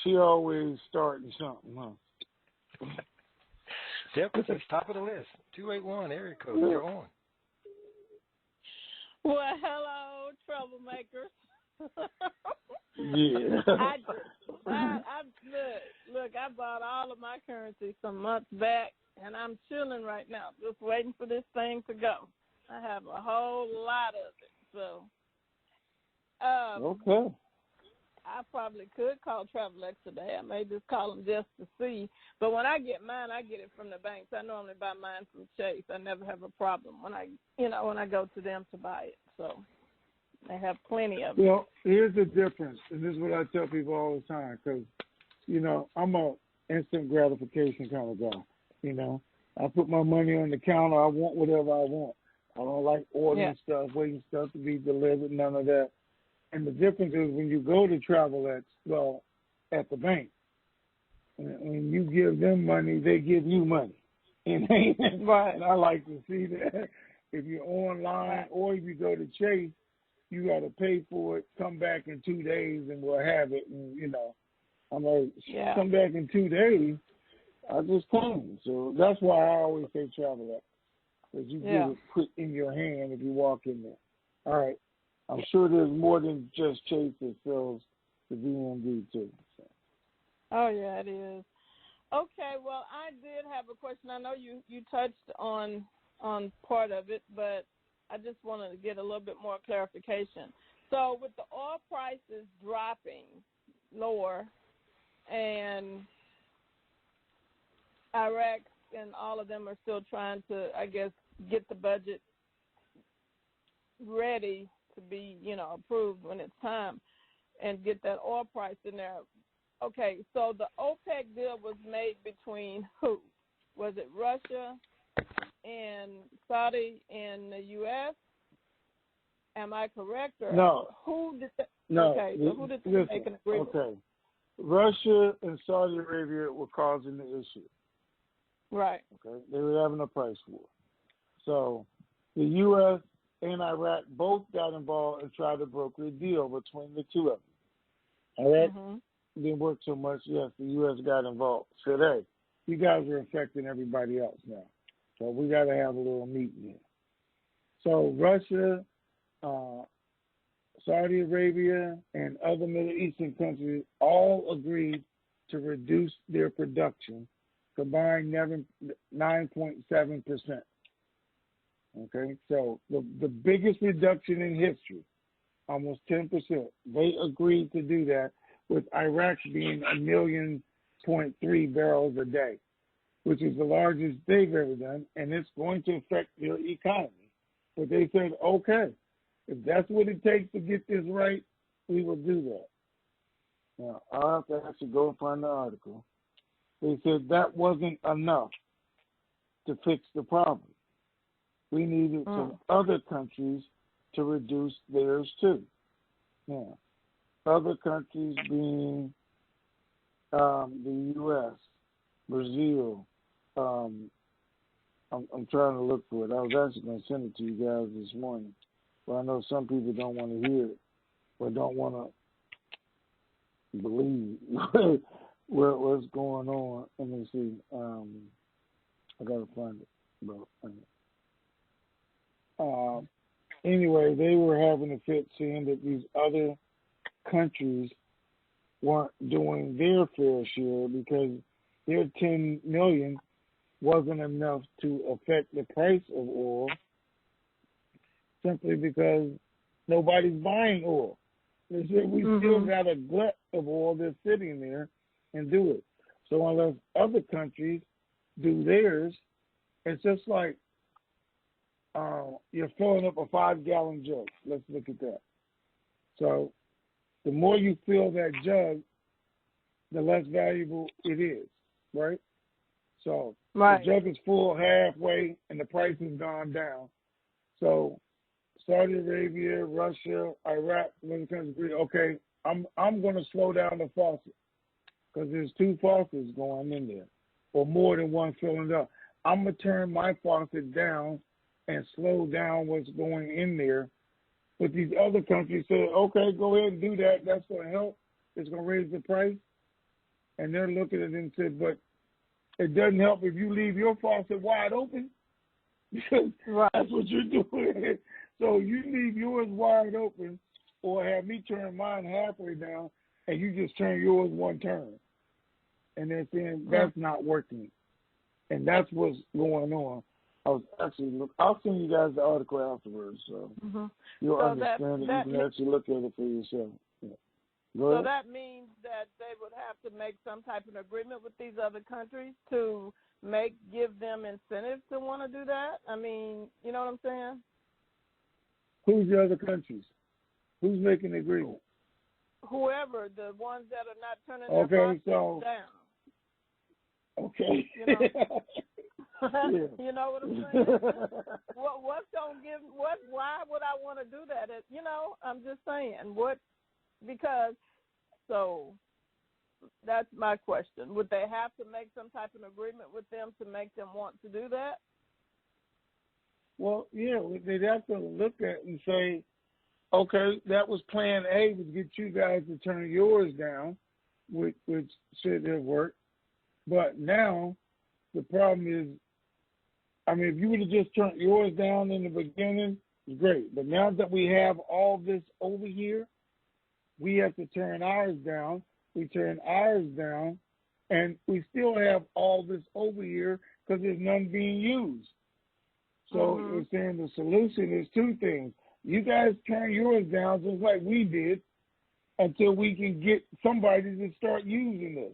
She always starting something, huh? Yep, it's top of the list. 281 area code. You're on. Well, hello, troublemakers. Yeah. Look, I bought all of my currency some months back, and I'm chilling right now, just waiting for this thing to go. I have a whole lot of it, so. Okay. I probably could call Travelex today. I may just call them just to see. But when I get mine, I get it from the banks. I normally buy mine from Chase. I never have a problem when I go to them to buy it. So they have plenty of it. Well, here's the difference, and this is what I tell people all the time, because, I'm a instant gratification kind of guy. I put my money on the counter. I want whatever I want. I don't like ordering stuff, waiting stuff to be delivered, none of that. And the difference is when you go to Travelex, at the bank, when you give them money, they give you money. And I like to see that. If you're online or if you go to Chase, you got to pay for it, come back in 2 days, and we'll have it. And, I'm like, come back in 2 days, I just came. So that's why I always say Travelex, because you get it put in your hand if you walk in there. All right. I'm sure there's more than just Chase that sells the VND too. So. Oh, yeah, it is. Okay, well, I did have a question. I know you touched on part of it, but I just wanted to get a little bit more clarification. So with the oil prices dropping lower and Iraq and all of them are still trying to, I guess, get the budget ready to be, approved when it's time and get that oil price in there. Okay, so the OPEC deal was made between who? Was it Russia and Saudi and the U.S.? Am I correct? Or no. Who did that? No. Okay, so who did they make an agreement? Okay. Russia and Saudi Arabia were causing the issue. Right. Okay, they were having a price war. So the U.S. and Iraq both got involved and tried to broker a deal between the two of them. All right? It didn't work so much. Yes, the U.S. got involved. Said, hey, you guys are affecting everybody else now. So we got to have a little meeting here. So Russia, Saudi Arabia, and other Middle Eastern countries all agreed to reduce their production, combined 9.7%. Okay, so the biggest reduction in history, almost 10%. They agreed to do that, with Iraq being 1.3 million barrels a day. which is the largest they've ever done, and it's going to affect their economy. But they said, okay, if that's what it takes to get this right, we will do that. Now, I'll have to actually go find the article. They said that wasn't enough to fix the problem. We needed some other countries to reduce theirs too. Now, other countries being the U.S., Brazil. I'm trying to look for it. I was actually going to send it to you guys this morning, but I know some people don't want to hear it or don't want to believe what's going on. Let me see. I got to find it. Anyway, they were having a fit saying that these other countries weren't doing their fair share because their 10 million wasn't enough to affect the price of oil simply because nobody's buying oil. They said we still got a glut of oil that's sitting there and do it. So unless other countries do theirs, it's just like you're filling up a 5-gallon jug. Let's look at that. So the more you fill that jug, the less valuable it is, right? So the jug is full halfway and the price has gone down. So Saudi Arabia, Russia, Iraq, those countries agree, okay, I'm going to slow down the faucet because there's 2 faucets going in there or more than one filling up. I'm going to turn my faucet down and slow down what's going in there. But these other countries say, okay, go ahead and do that. That's going to help. It's going to raise the price. And they're looking at it and said, but it doesn't help if you leave your faucet wide open because that's what you're doing. So you leave yours wide open or have me turn mine halfway down and you just turn yours one turn. And they're saying that's not working. And that's what's going on. I was actually I'll send you guys the article afterwards, so you'll understand it. You can actually look at it for yourself. Yeah. So that means that they would have to make some type of agreement with these other countries to give them incentives to want to do that? I mean, you know what I'm saying? Who's the other countries? Who's making the agreement? Whoever, the ones that are not turning their faucets down. Okay. You know? You know what I'm saying? What's gonna give? Why would I want to do that? You know, I'm just saying. So that's my question. Would they have to make some type of agreement with them to make them want to do that? Well, yeah, they'd have to look at it and say, okay, that was plan A, was get you guys to turn yours down, which should have worked. But now the problem is, I mean, if you would have just turned yours down in the beginning, it's great. But now that we have all this over here, we have to turn ours down. We turn ours down, and we still have all this over here because there's none being used. So we're saying the solution is 2 things. You guys turn yours down just like we did until we can get somebody to start using this.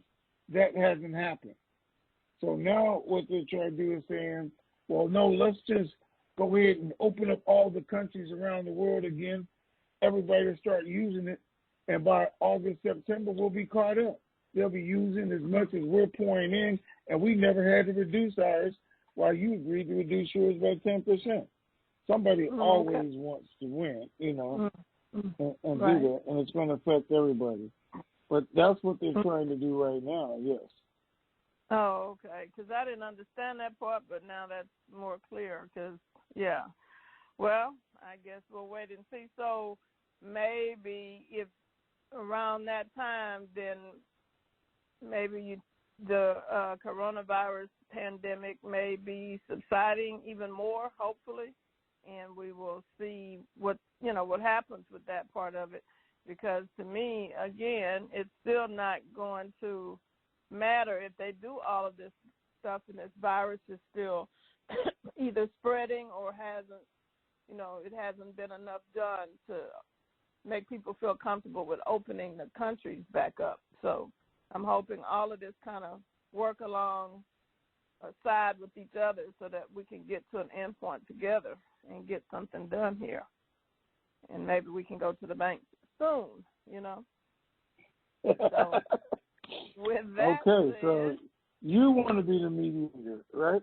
That hasn't happened. So now what they're trying to do is saying, well, no, let's just go ahead and open up all the countries around the world again. Everybody will start using it. And by August, September, we'll be caught up. They'll be using as much as we're pouring in, and we never had to reduce ours while you agreed to reduce yours by 10%. Somebody always wants to win, you know, and do that, and it's going to affect everybody. But that's what they're trying to do right now, yes. Oh, okay, because I didn't understand that part, but now that's more clear because, yeah. Well, I guess we'll wait and see. So maybe if around that time, then maybe the coronavirus pandemic may be subsiding even more, hopefully, and we will see what happens with that part of it. Because to me, again, it's still not going to matter if they do all of this stuff and this virus is still either spreading or it hasn't been enough done to make people feel comfortable with opening the countries back up. So I'm hoping all of this kind of work along side with each other so that we can get to an end point together and get something done here. And maybe we can go to the bank soon, you know. So, with that okay, said, so you want to be the mediator, right?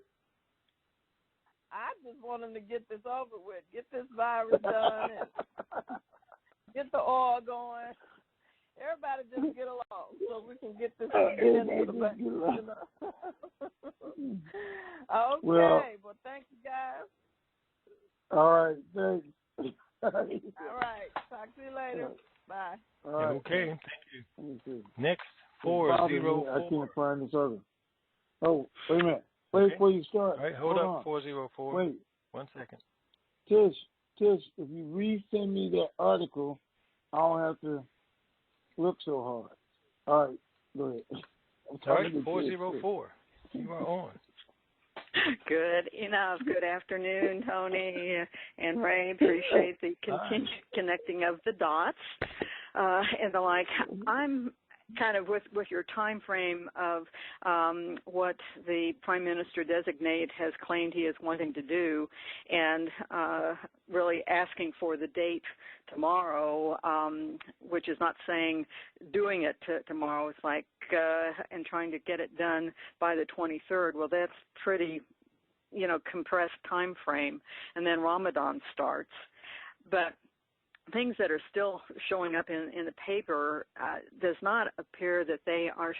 I just want them to get this over with, get this virus done, and get the oil going. Everybody just get along so we can get this into the bank. You know? Okay, well, thank you, guys. All right, thanks. All right, talk to you later. Bye. All right. Okay, thank you. See. Next, 404. I can't find this other. Oh, wait a minute. Wait before you start. All right, hold up, on. 404. Wait. 1 second. Tish, if you resend me that article, I don't have to look so hard. All right, go ahead. All right, 404. You are on. Good afternoon, Tony and Ray. Appreciate the continued connecting of the dots and the like. I'm kind of with your time frame of what the Prime Minister designate has claimed he is wanting to do, and really asking for the date tomorrow, which is not saying doing it tomorrow. It's like and trying to get it done by the 23rd. Well, that's pretty, compressed time frame, and then Ramadan starts. But things that are still showing up in the paper does not appear that they are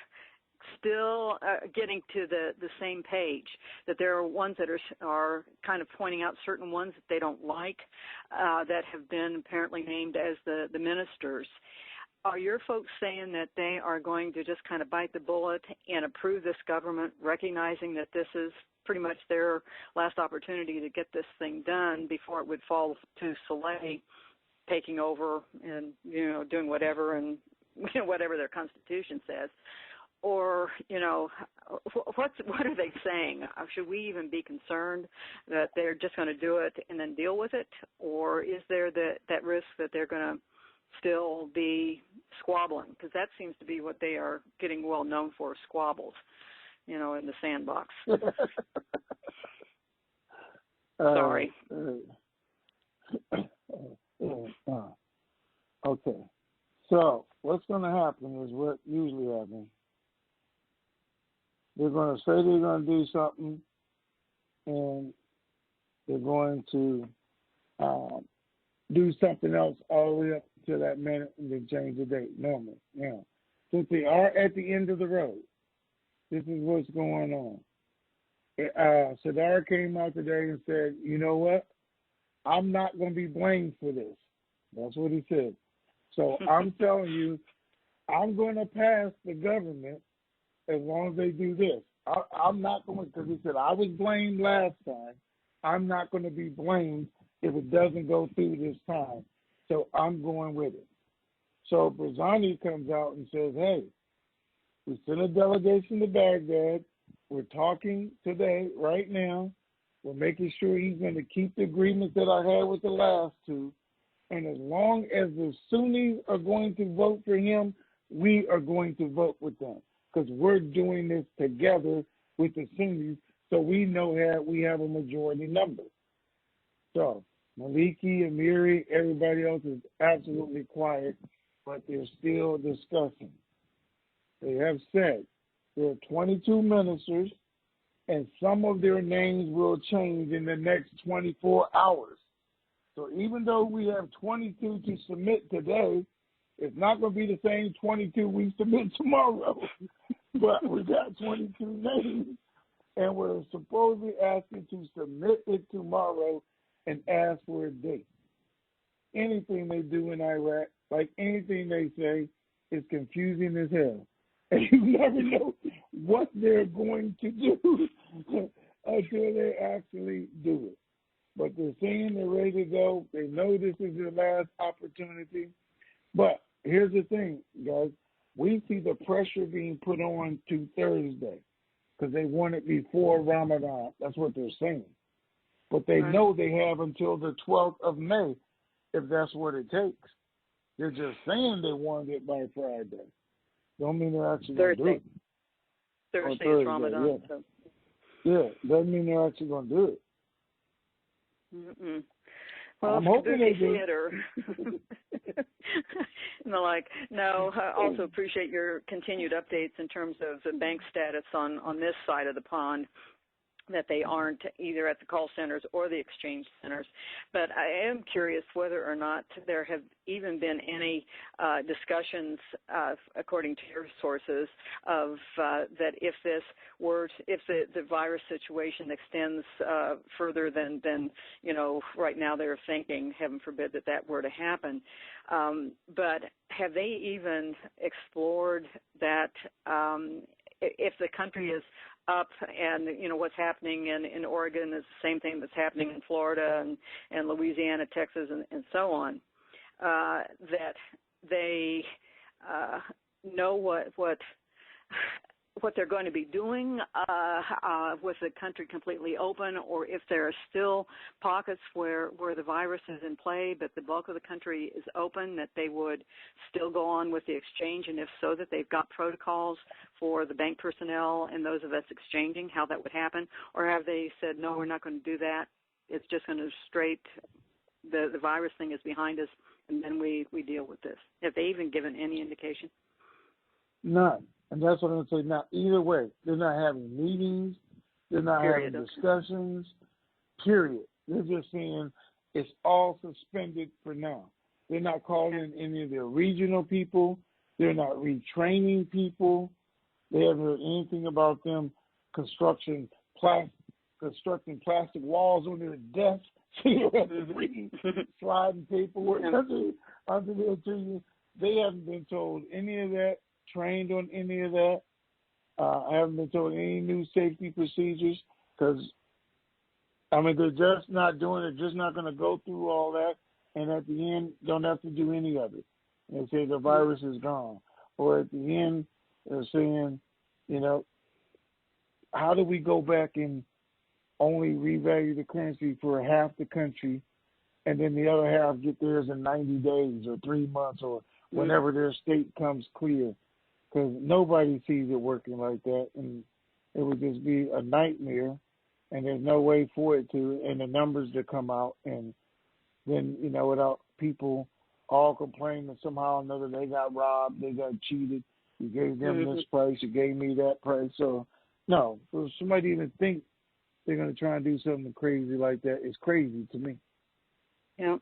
still getting to the same page, that there are ones that are kind of pointing out certain ones that they don't like that have been apparently named as the ministers. Are your folks saying that they are going to just kind of bite the bullet and approve this government, recognizing that this is pretty much their last opportunity to get this thing done before it would fall to Soleil taking over and, doing whatever and, whatever their Constitution says? Or, what are they saying? Should we even be concerned that they're just going to do it and then deal with it? Or is there that risk that they're going to still be squabbling? Because that seems to be what they are getting well known for, squabbles, in the sandbox. Sorry. Okay. So what's going to happen is what usually happens. They're going to say they're going to do something, and they're going to do something else all the way up to that minute, and they change the date normally. Now, since they are at the end of the road, this is what's going on. Sadar came out today and said, you know what? I'm not going to be blamed for this. That's what he said. So I'm telling you, I'm going to pass the government as long as they do this. I'm not going to, because he said, I was blamed last time. I'm not going to be blamed if it doesn't go through this time. So I'm going with it. So Barzani comes out and says, hey, we sent a delegation to Baghdad. We're talking today, right now. We're making sure he's going to keep the agreements that I had with the last two. And as long as the Sunnis are going to vote for him, we are going to vote with them, because we're doing this together with the Sunnis, so we know that we have a majority number. So Maliki, Amiri, everybody else is absolutely quiet, but they're still discussing. They have said there are 22 ministers, and some of their names will change in the next 24 hours. So even though we have 22 to submit today, it's not going to be the same 22 we submit tomorrow. But we got 22 names, and we're supposedly asking to submit it tomorrow and ask for a date. Anything they do in Iraq, like anything they say, is confusing as hell. And you never know what they're going to do until they actually do it. But they're saying they're ready to go. They know this is their last opportunity. But here's the thing, guys. We see the pressure being put on to Thursday because they want it before Ramadan. That's what they're saying. But they know they have until the 12th of May if that's what it takes. They're just saying they want it by Friday. Don't mean they're actually going to do it. Thursday is Ramadan. Yeah. So. Yeah, doesn't mean they're actually going to do it. Mm-mm. Well, I'm hoping they do. Theater. And they're like, no, I also appreciate your continued updates in terms of the bank status on this side of the pond, that they aren't either at the call centers or the exchange centers. But I am curious whether or not there have even been any discussions, according to your sources, of that if this were, if the virus situation extends further than right now they're thinking, heaven forbid that were to happen. But have they even explored that if the country is up and what's happening in Oregon is the same thing that's happening in Florida and Louisiana, Texas, and so on, that they know what they're going to be doing with the country completely open, or if there are still pockets where the virus is in play but the bulk of the country is open, that they would still go on with the exchange, and if so, that they've got protocols for the bank personnel and those of us exchanging, how that would happen, or have they said, no, we're not going to do that, it's just going to the virus thing is behind us, and then we deal with this? Have they even given any indication? None. And that's what I'm going to say. Now, either way, they're not having meetings. They're not having discussions, period. They're just saying it's all suspended for now. They're not calling any of their regional people. They're not retraining people. They haven't heard anything about them constructing plastic walls on their desks so you have to read sliding paperwork. I'll tell you, they haven't been told any of that, trained on any of that. I haven't been told any new safety procedures because, they're just not doing it, just not going to go through all that, and at the end, don't have to do any of it. They say the virus is gone. Or at the end, they're saying, how do we go back and only revalue the currency for half the country and then the other half get theirs in 90 days or 3 months or whenever their state comes clear? Because nobody sees it working like that, and it would just be a nightmare, and there's no way for it to, and the numbers that come out, and then, without people all complaining that somehow or another they got robbed, they got cheated, you gave them this price, you gave me that price. So, no, for somebody to even think they're going to try and do something crazy like that is crazy to me. Yeah.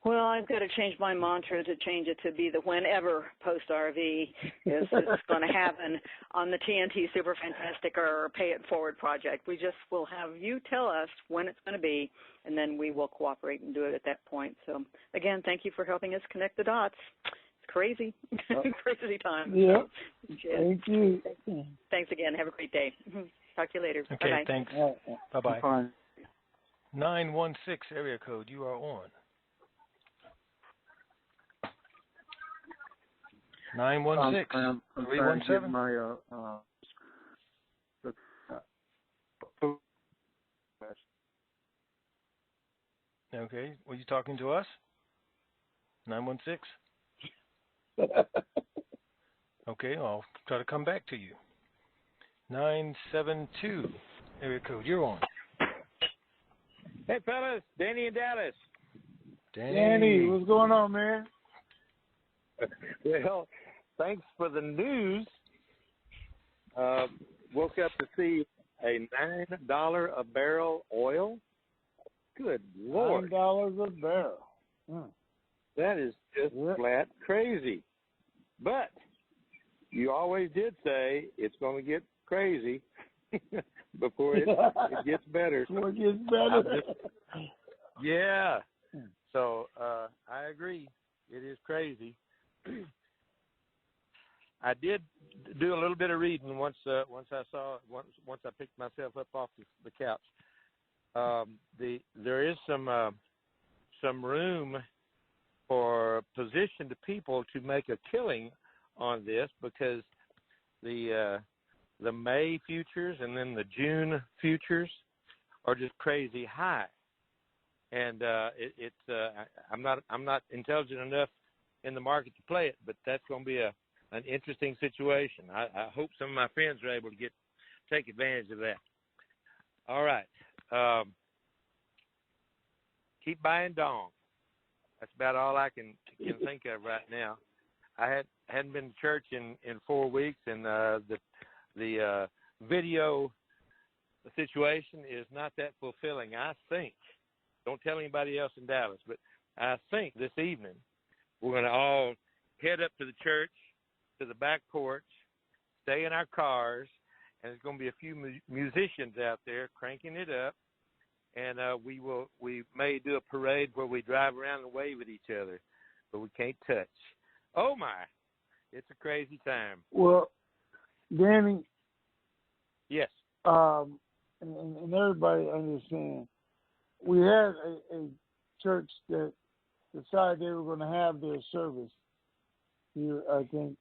Well, I've got to change my mantra to change it to be the whenever post-RV is going to happen on the TNT Super Fantastic or Pay It Forward project. We just will have you tell us when it's going to be, and then we will cooperate and do it at that point. So, again, thank you for helping us connect the dots. It's crazy. Crazy time. Yeah. So, thank you. Thanks again. Have a great day. Talk to you later. Okay, Bye-bye. thanks. Bye-bye. 916 area code, you are on. 916 317. Okay, were you talking to us? 916? Okay, I'll try to come back to you. 972 area code, you're on. Hey, fellas, Danny in Dallas. Danny, what's going on, man? Well, thanks for the news. Woke up to see a $9 a barrel oil. Good Lord. $9 a barrel. That is just flat crazy. But you always did say it's going to get crazy before it gets better. Before it gets better. Yeah. So I agree. It is crazy. I did do a little bit of reading once I picked myself up off the couch. There is some room for positioned people to make a killing on this because the May futures and then the June futures are just crazy high, and I'm not intelligent enough in the market to play it, but that's going to be an interesting situation. I hope some of my friends are able to take advantage of that. All right. Keep buying dongs. That's about all I can think of right now. I hadn't been to church in 4 weeks, and the video situation is not that fulfilling. I think. Don't tell anybody else in Dallas, but I think this evening we're going to all head up to the church, to the back porch, stay in our cars, and there's going to be a few musicians out there cranking it up, and we may do a parade where we drive around and wave at each other, but we can't touch. Oh my, it's a crazy time. Well, Danny. Yes. And everybody understand. We had a church that decided they were going to have their service here, I think,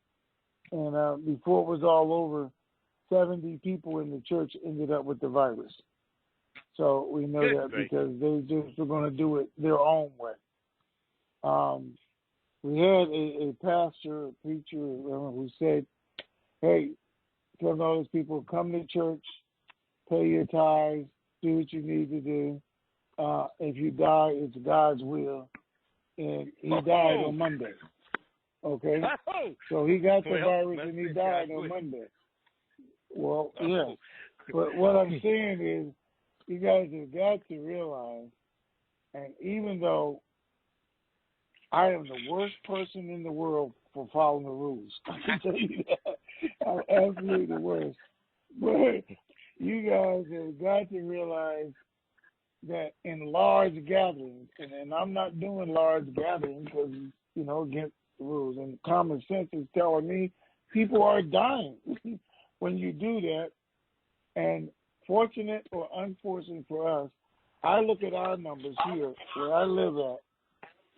and before it was all over, 70 people in the church ended up with the virus. So we know that because they just were going to do it their own way. We had a pastor, a preacher, who said, hey, tell all those people, come to church, pay your tithes, do what you need to do. If you die, it's God's will. And he died on Monday. Okay? So he got the virus and he died on Monday. Well, yeah. But what I'm saying is, you guys have got to realize, and even though I am the worst person in the world for following the rules, I can tell you that. I'm absolutely the worst. But you guys have got to realize that in large gatherings, and I'm not doing large gatherings because, against the rules, and common sense is telling me people are dying when you do that. And fortunate or unfortunate for us, I look at our numbers here where I live at.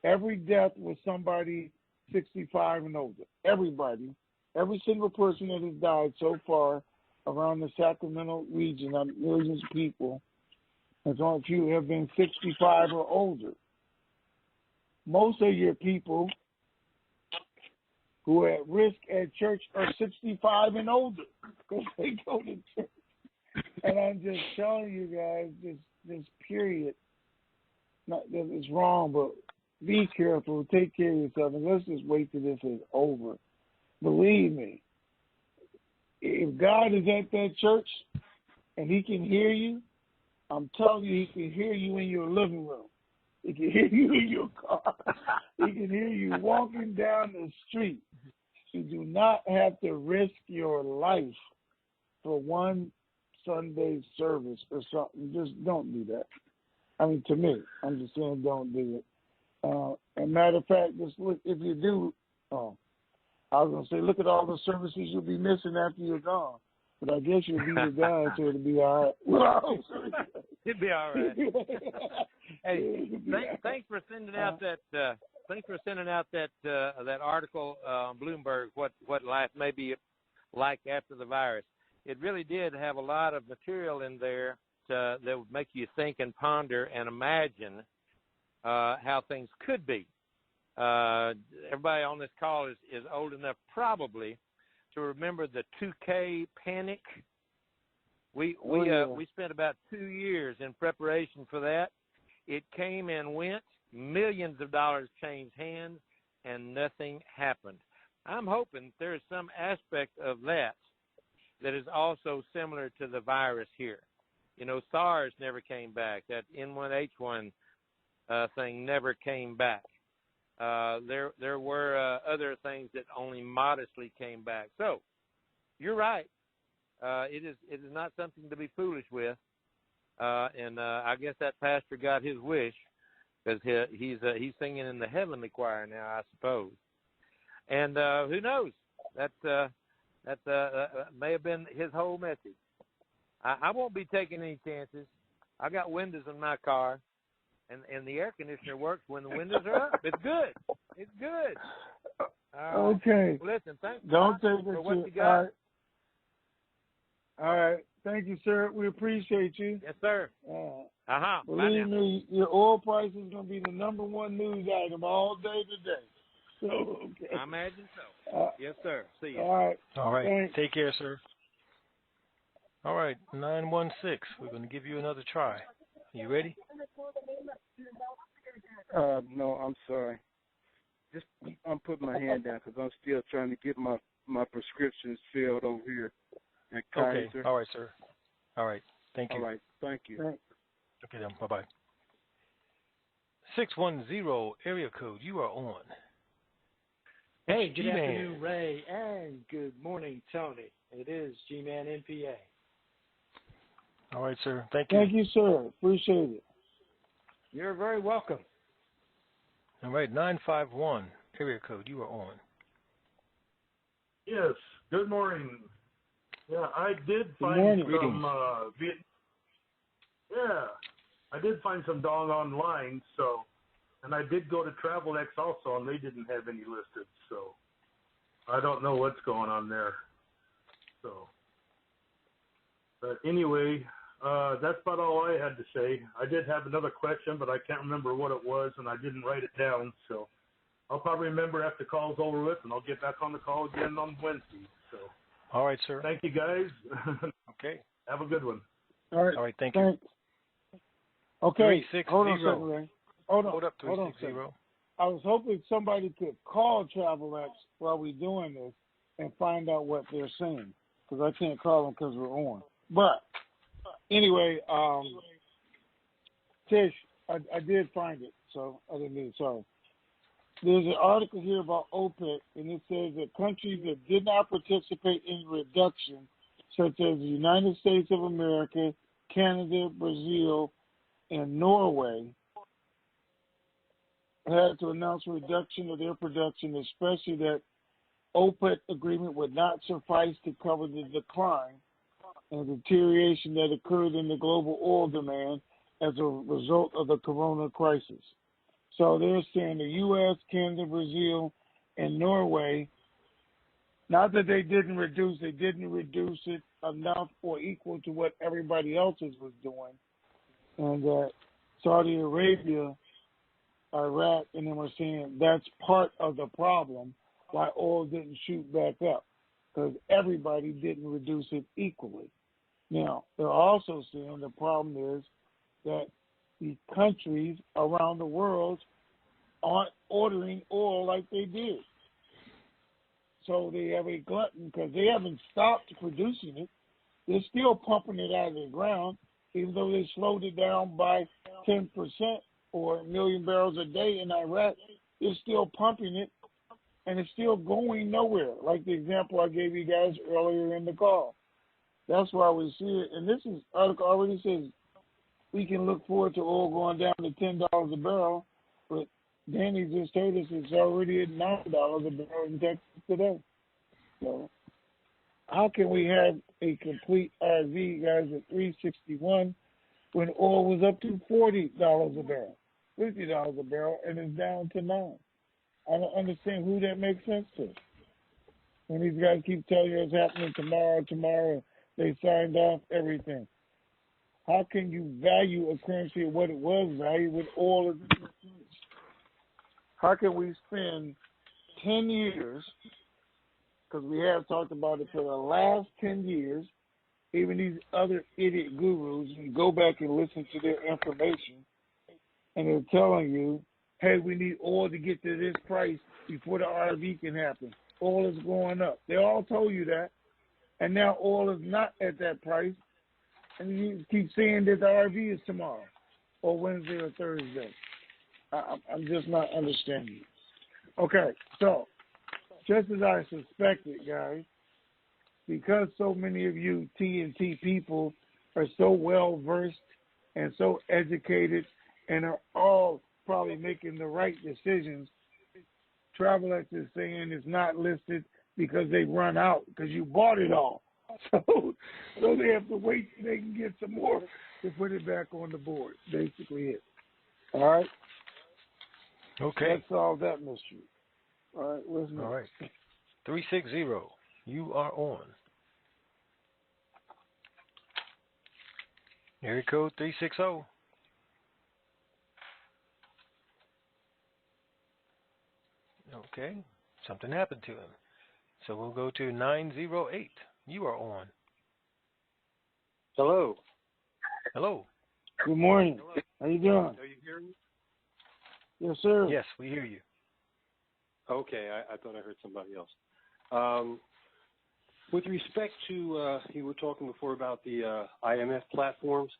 Every death was somebody 65 and older. Everybody, every single person that has died so far around the Sacramento region, millions of people, as only a few have been 65 or older. Most of your people who are at risk at church are 65 and older because they go to church. And I'm just telling you guys, this period, not that it's wrong, but be careful, take care of yourself, and let's just wait till this is over. Believe me, if God is at that church and he can hear you, I'm telling you, he can hear you in your living room. He can hear you in your car. He can hear you walking down the street. You do not have to risk your life for one Sunday service or something. Just don't do that. I mean, to me, I'm just saying don't do it. And matter of fact, just look, if you do, I was going to say, look at all the services you'll be missing after you're gone. But I guess you'll be with God, so it'll be all right. Well, it'll be all right. Hey, thanks for sending out that. Thanks for sending out that article on Bloomberg. What life may be like after the virus. It really did have a lot of material in there that would make you think and ponder and imagine how things could be. Everybody on this call is old enough probably to remember the 2K panic. We spent about 2 years in preparation for that. It came and went. Millions of dollars changed hands, and nothing happened. I'm hoping there is some aspect of that is also similar to the virus here. SARS never came back. That N1H1 thing never came back. There were other things that only modestly came back. So you're right. It is not something to be foolish with. And I guess that pastor got his wish because he's singing in the heavenly choir now, I suppose. And who knows? That may have been his whole message. I won't be taking any chances. I got windows in my car. And the air conditioner works when the windows are up. It's good. It's good. Okay. Well, listen, thanks for what you got. All right. Thank you, sir. We appreciate you. Yes, sir. Believe me, your oil price is going to be the number one news item all day today. So, okay. I imagine so. Yes, sir. See you. All right. All right. Thanks. Take care, sir. All right, 916. We're going to give you another try. You ready? No, I'm sorry. Just I'm putting my hand down because I'm still trying to get my prescriptions filled over here at Kaiser. Okay. All right, sir. All right. Thank you. All right. Thank you. Okay, then. Bye-bye. 610 area code. You are on. Hey, good G-Man. afternoon, Ray, and good morning, Tony. It is G-Man NPA. All right, sir. Thank you. Thank you, sir. Appreciate it. You're very welcome. All right, 951 area code. You are on. Yes. Good morning. Yeah, I did find some I did find some dog online, so, and I did go to TravelX also, and they didn't have any listed, so I don't know what's going on there. So, but anyway, that's about all I had to say. I did have another question, but I can't remember what it was, and I didn't write it down, so I'll probably remember after the call's over with, and I'll get back on the call again on Wednesday. So, all right, sir. Thank you, guys. Okay. Have a good one. All right. All right, thank you. Okay. 360. Hold on a second, Ray. Hold up, 360. 360. I was hoping somebody could call TravelX while we're doing this and find out what they're saying, because I can't call them because we're on. But anyway, Tish, I did find it, so I didn't need it. Sorry. There's an article here about OPEC, and it says that countries that did not participate in reduction, such as the United States of America, Canada, Brazil, and Norway, had to announce a reduction of their production, especially that OPEC agreement would not suffice to cover the decline and deterioration that occurred in the global oil demand as a result of the corona crisis. So they're saying the U.S., Canada, Brazil, and Norway, not that they didn't reduce it enough or equal to what everybody else was doing. And Saudi Arabia, Iraq, and them are saying that's part of the problem why oil didn't shoot back up, because everybody didn't reduce it equally. Now, they're also saying the problem is that the countries around the world aren't ordering oil like they did. So they have a glutton because they haven't stopped producing it. They're still pumping it out of the ground, even though they slowed it down by 10% or 1 million barrels a day in Iraq. They're still pumping it, and it's still going nowhere, like the example I gave you guys earlier in the call. That's why we see it. And this article already says we can look forward to oil going down to $10 a barrel, but Danny just told us it's already at $9 a barrel in Texas today. So how can we have a complete RV, guys, at $3.61 when oil was up to $40 a barrel, $50 a barrel, and it's down to $9? I don't understand who that makes sense to. When these guys keep telling you it's happening tomorrow, they signed off everything. How can you value a currency at what it was valued with oil as a currency? How can we spend 10 years, because we have talked about it for the last 10 years, even these other idiot gurus, you go back and listen to their information, and they're telling you, hey, we need oil to get to this price before the RV can happen. Oil is going up. They all told you that, and now oil is not at that price, and you keep saying that the RV is tomorrow or Wednesday or Thursday. I'm just not understanding. Okay, so just as I suspected, guys, because so many of you TNT people are so well versed and so educated and are all probably making the right decisions, TravelX is saying it's not listed because they run out because you bought it all. So they have to wait till they can get some more to put it back on the board. Basically it. All right? Okay. Let's solve that mystery. All right, listen. All right. 360, you are on. Area code 360. Okay, something happened to him. So we'll go to 908. You are on. Hello. Hello. Good morning. Hello. How you doing? Are you hearing me? Yes, sir. Yes, we hear you. Okay, I thought I heard somebody else. With respect to, you were talking before about the IMF platforms.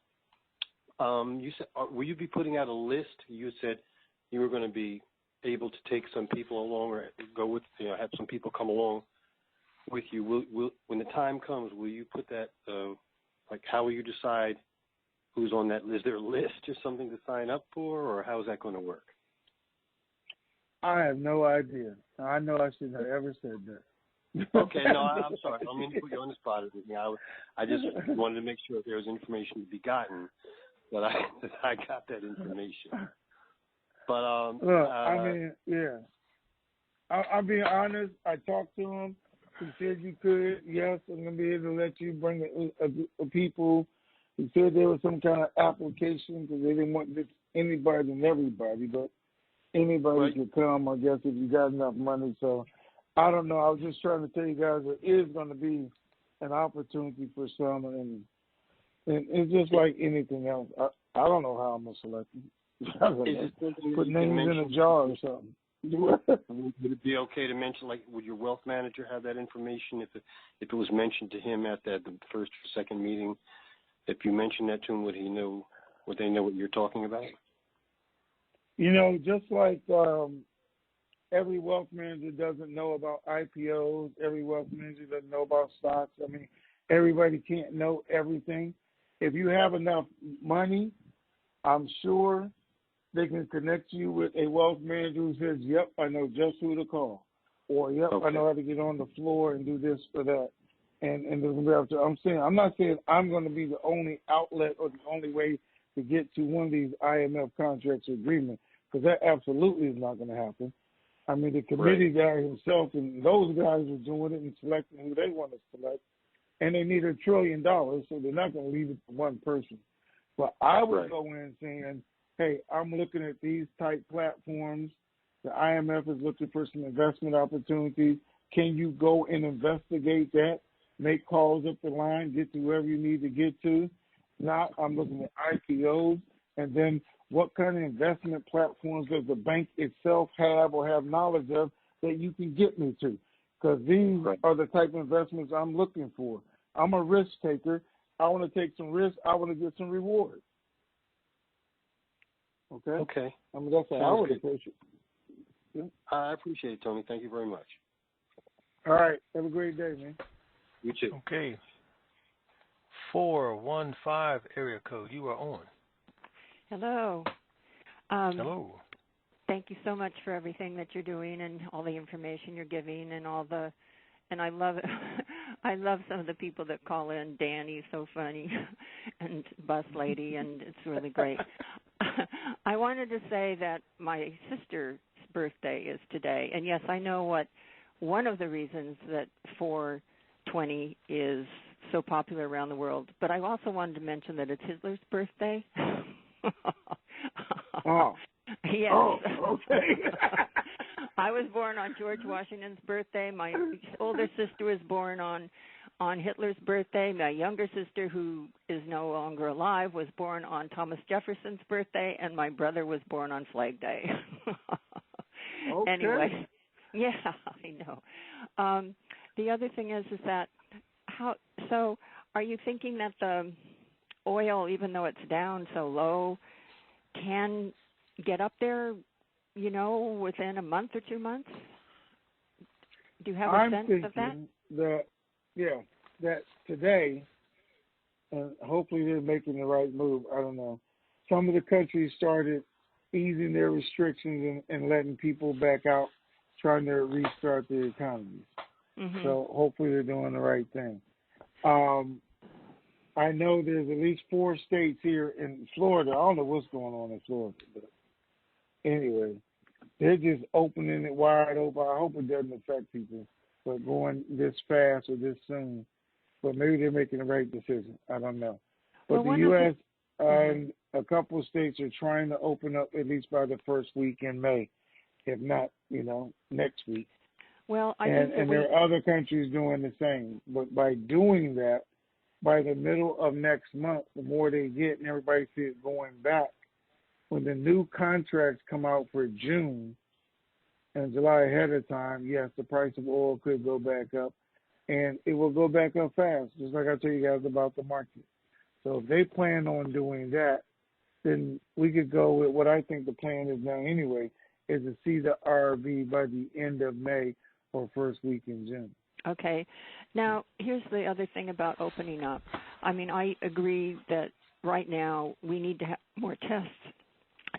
You said, will you be putting out a list? You said you were going to be able to take some people along, or go with, have some people come along with you. Will when the time comes, will you put that? Like, how will you decide who's on that list? Is there a list or something to sign up for, or how is that going to work? I have no idea. I know I shouldn't have ever said that. Okay, no, I'm sorry. I don't mean to put you on the spot or anything. I just wanted to make sure if there was information to be gotten, that I got that information. But look, yeah. I'll be honest. I talked to him. He said you could. Yes, I'm gonna be able to let you bring a people. He said there was some kind of application because they didn't want this anybody and everybody, but anybody could come, I guess, if you got enough money. So I don't know. I was just trying to tell you guys there is going to be an opportunity for some, and it's just like anything else. I don't know how I'm going to select them. Put names in a jar or something. Would it be okay to mention, like, would your wealth manager have that information if it was mentioned to him at the first or second meeting? If you mentioned that to him, would they know what you're talking about? Just like every wealth manager doesn't know about IPOs, every wealth manager doesn't know about stocks. I mean, everybody can't know everything. If you have enough money, I'm sure they can connect you with a wealth manager who says, yep, I know just who to call. Or, yep, okay, I know how to get on the floor and do this or that. And I'm not saying I'm going to be the only outlet or the only way to get to one of these IMF contracts or agreements, because that absolutely is not going to happen. I mean, the committee guy himself and those guys are doing it and selecting who they want to select, and they need $1 trillion, so they're not going to leave it to one person. But I would go in saying, hey, I'm looking at these type platforms. The IMF is looking for some investment opportunities. Can you go and investigate that, make calls up the line, get to wherever you need to get to? Now I'm looking at IPOs, and then what kind of investment platforms does the bank itself have or have knowledge of that you can get me to? Because these are the type of investments I'm looking for. I'm a risk taker. I want to take some risk. I want to get some reward. Okay? Okay. I mean, that's how I would approach it. Yeah. I appreciate it, Tony. Thank you very much. All right. Have a great day, man. You too. Okay. 415 area code. You are on. Hello. Hello. Thank you so much for everything that you're doing and all the information you're giving and and I love it. I love some of the people that call in. Danny's so funny, and Bus Lady, and it's really great. I wanted to say that my sister's birthday is today, and yes, I know what one of the reasons that 420 is so popular around the world, but I also wanted to mention that it's Hitler's birthday. Oh. Yes. Oh, okay. I was born on George Washington's birthday. My older sister was born on Hitler's birthday. My younger sister, who is no longer alive, was born on Thomas Jefferson's birthday, and my brother was born on Flag Day. Okay. Anyway, yeah, I know. The other thing is that so are you thinking that the oil, even though it's down so low, can get up there, within a month or 2 months? Do you have a sense of that? That today, and hopefully they're making the right move. I don't know. Some of the countries started easing their restrictions and letting people back out, trying to restart their economies. Mm-hmm. So hopefully they're doing the right thing. I know there's at least 4 states here in Florida. I don't know what's going on in Florida, but anyway, they're just opening it wide open. I hope it doesn't affect people, but going this fast or this soon. But maybe they're making the right decision. I don't know. But the U.S. and a couple of states are trying to open up at least by the first week in May, if not, next week. Well, and there are other countries doing the same. But by doing that, by the middle of next month, the more they get, and everybody see it going back. When the new contracts come out for June and July ahead of time, yes, the price of oil could go back up, and it will go back up fast, just like I tell you guys about the market. So if they plan on doing that, then we could go with what I think the plan is now anyway, is to see the RV by the end of May or first week in June. Okay. Now, here's the other thing about opening up. I mean, I agree that right now we need to have more tests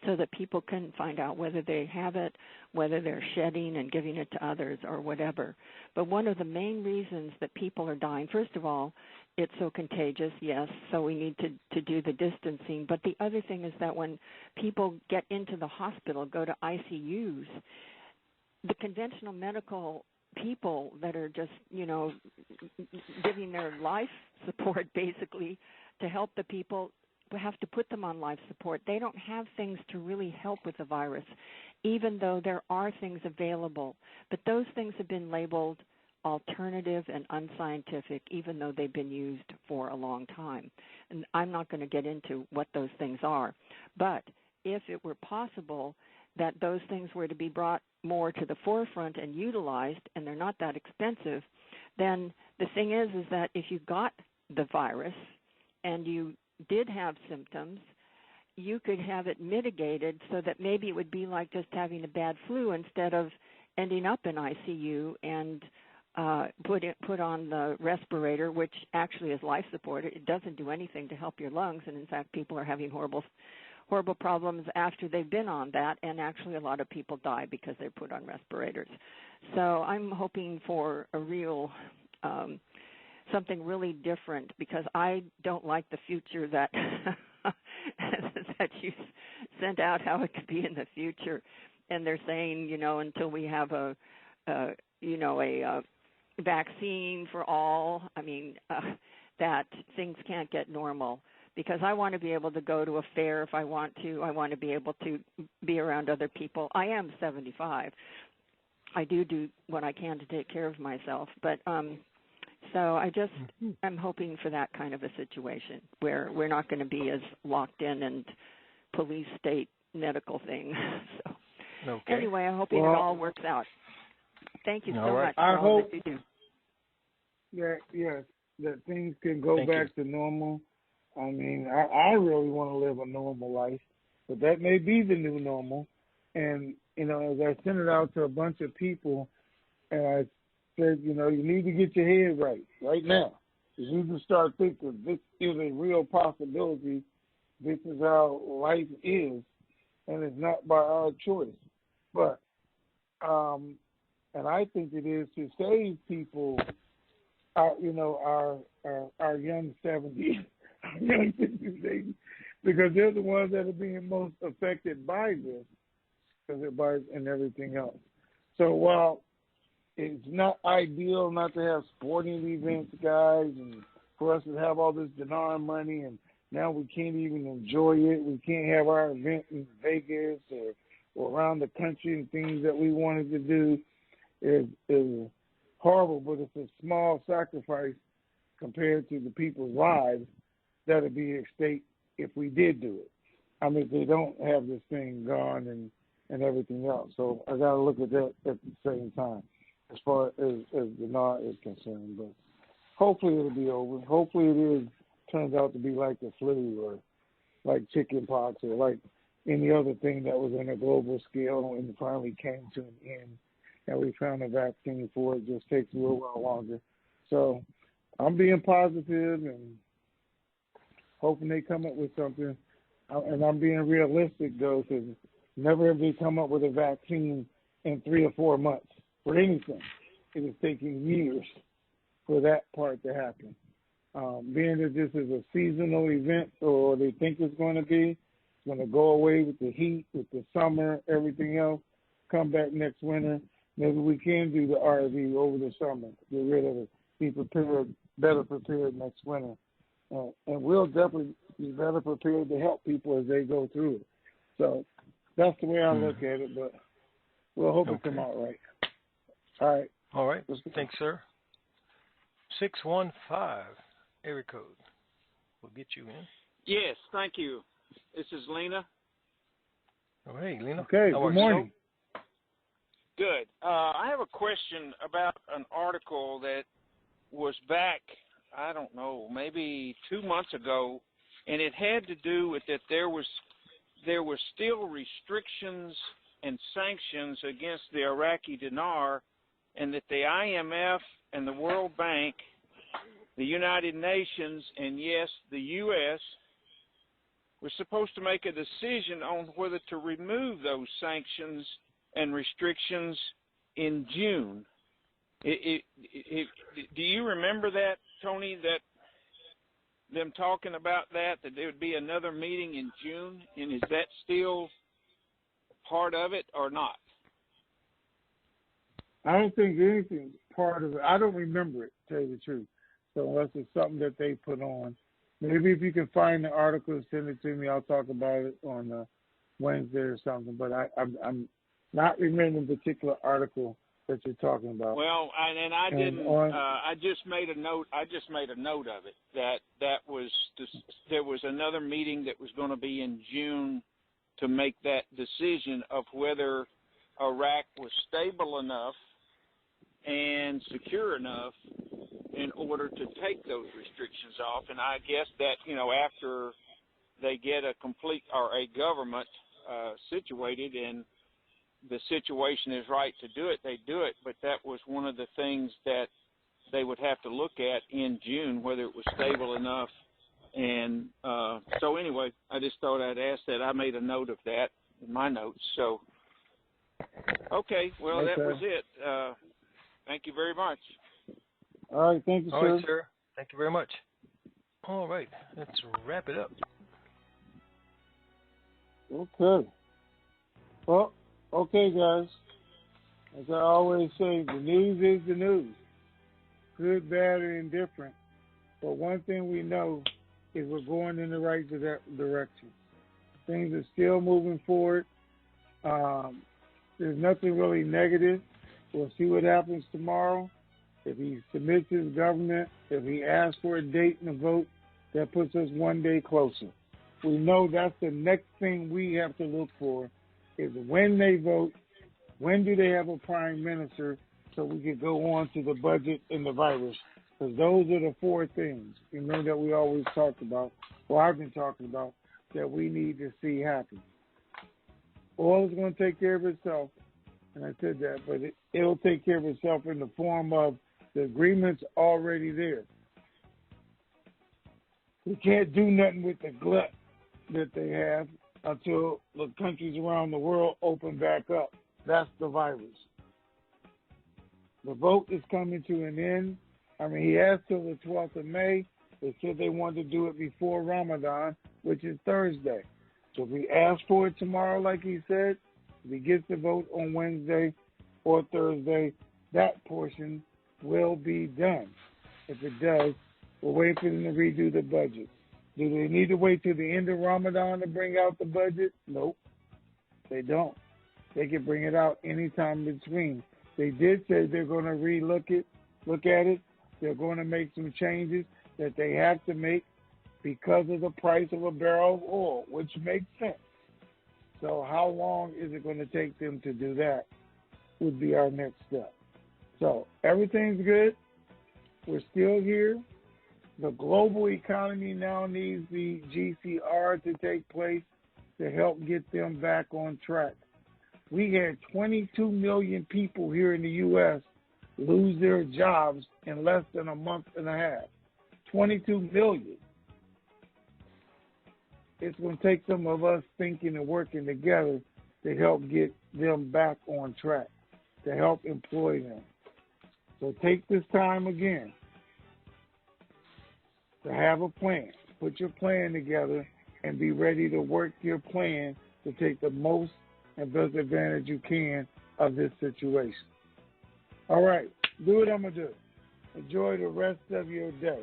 so that people can find out whether they have it, whether they're shedding and giving it to others or whatever. But one of the main reasons that people are dying, first of all, it's so contagious, yes, so we need to do the distancing. But the other thing is that when people get into the hospital, go to ICUs, the conventional medical people that are just, giving their life support basically to help the people, we have to put them on life support. They don't have things to really help with the virus, even though there are things available. But those things have been labeled alternative and unscientific, even though they've been used for a long time. And I'm not going to get into what those things are. But if it were possible that those things were to be brought more to the forefront and utilized, and they're not that expensive, then the thing is that if you got the virus and you did have symptoms, you could have it mitigated so that maybe it would be like just having a bad flu instead of ending up in ICU and put on the respirator, which actually is life support. It doesn't do anything to help your lungs, and in fact, people are having horrible problems after they've been on that, and actually a lot of people die because they're put on respirators. So I'm hoping for a real something really different, because I don't like the future that that you sent out, how it could be in the future. And they're saying, until we have a vaccine for all, that things can't get normal. Because I want to be able to go to a fair if I want to. I want to be able to be around other people. I am 75. I do what I can to take care of myself. But so I'm hoping for that kind of a situation where we're not going to be as locked in and police state medical thing. So anyway, I'm hoping it all works out. Thank you so much for all that you do. That things can go back to normal. I really want to live a normal life, but that may be the new normal. And, as I sent it out to a bunch of people, and I said, you need to get your head right now. You need to start thinking this is a real possibility. This is how life is, and it's not by our choice. But, and I think it is to save people, our young 70s. Young 60s, because they're the ones that are being most affected by this, and everything else. So while it's not ideal not to have sporting events, guys, and for us to have all this dinar money, and now we can't even enjoy it. We can't have our event in Vegas or around the country and things that we wanted to do is horrible, but it's a small sacrifice compared to the people's lives that would be at stake if we did do it. They don't have this thing gone and everything else. So I got to look at that at the same time as far as the NAR is concerned. But hopefully it'll be over. Hopefully it turns out to be like the flu or like chicken pox or like any other thing that was on a global scale and finally came to an end. And we found a vaccine for it. It just takes a little while longer. So I'm being positive and hoping they come up with something. And I'm being realistic, though, because never have they come up with a vaccine in 3 or 4 months for anything. It is taking years for that part to happen. Being that this is a seasonal event, or they think it's going to be, it's going to go away with the heat, with the summer, everything else, come back next winter. Maybe we can do the RV over the summer, get rid of it, be prepared, better prepared next winter. And we'll definitely be better prepared to help people as they go through it. So that's the way I look at it, but we'll hope it come out right. All right. All right. Thanks, sir. 615. area code. We'll get you in. Yes, thank you. This is Lena. Oh, hey, Lena. Okay, good morning. Good. I have a question about an article that was back, I don't know, maybe 2 months ago, and it had to do with that there were still restrictions and sanctions against the Iraqi dinar, and that the IMF and the World Bank, the United Nations, and yes, the U.S., were supposed to make a decision on whether to remove those sanctions and restrictions in June. Do you remember that, Tony, that them talking about that there would be another meeting in June, and is that still part of it or not? I don't think anything's part of it. I don't remember it, to tell you the truth. So unless it's something that they put on. Maybe if you can find the article and send it to me, I'll talk about it on Wednesday or something. But I'm not remembering the particular article that you're talking about. Well, I didn't. I just made a note. I just made a note of it that was there was another meeting that was going to be in June to make that decision of whether Iraq was stable enough and secure enough in order to take those restrictions off. And I guess that, after they get a complete or a government situated and the situation is right to do it, they do it. But that was one of the things that they would have to look at in June, whether it was stable enough. And so anyway, I just thought I'd ask that. I made a note of that in my notes. So, okay, well, okay. That was it. Thank you very much. All right, thank you, sir. All right, sir. Thank you very much. All right, let's wrap it up. Okay. Well, okay, guys. As I always say, the news is the news. Good, bad, or indifferent. But one thing we know is we're going in the right direction. Things are still moving forward. There's nothing really negative. We'll see what happens tomorrow. If he submits his government, if he asks for a date and a vote, that puts us one day closer. We know that's the next thing we have to look for is when they vote, when do they have a prime minister, so we can go on to the budget and the virus. Because those are the four things, that we always talk about, or I've been talking about, that we need to see happen. Oil is going to take care of itself, and I said that, but it'll take care of itself in the form of the agreement's already there. We can't do nothing with the glut that they have until the countries around the world open back up. That's the virus. The vote is coming to an end. He asked till the 12th of May. They said they wanted to do it before Ramadan, which is Thursday. So if we ask for it tomorrow, like he said, if he gets the vote on Wednesday or Thursday, that portion will be done. If it does, we'll wait for them to redo the budget. Do they need to wait till the end of Ramadan to bring out the budget? Nope, they don't. They can bring it out anytime between. They did say they're going to look at it. They're going to make some changes that they have to make because of the price of a barrel of oil, which makes sense. So how long is it going to take them to do that would be our next step. So everything's good. We're still here. The global economy now needs the GCR to take place to help get them back on track. We had 22 million people here in the U.S. lose their jobs in less than a month and a half. 22 million. It's going to take some of us thinking and working together to help get them back on track, to help employ them. So take this time again to have a plan. Put your plan together and be ready to work your plan to take the most and best advantage you can of this situation. All right, do what I'm going to do. Enjoy the rest of your day.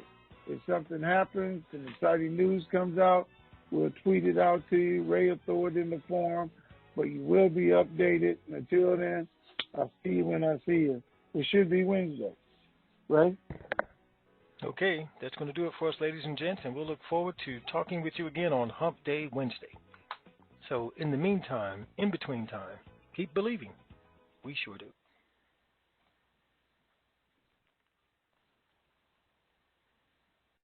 If something happens, some exciting news comes out, we'll tweet it out to you. Ray will throw it in the forum, but you will be updated. And until then, I'll see you when I see you. It should be Wednesday, right? Okay, that's going to do it for us, ladies and gents, and we'll look forward to talking with you again on Hump Day Wednesday. So in the meantime, in between time, keep believing. We sure do.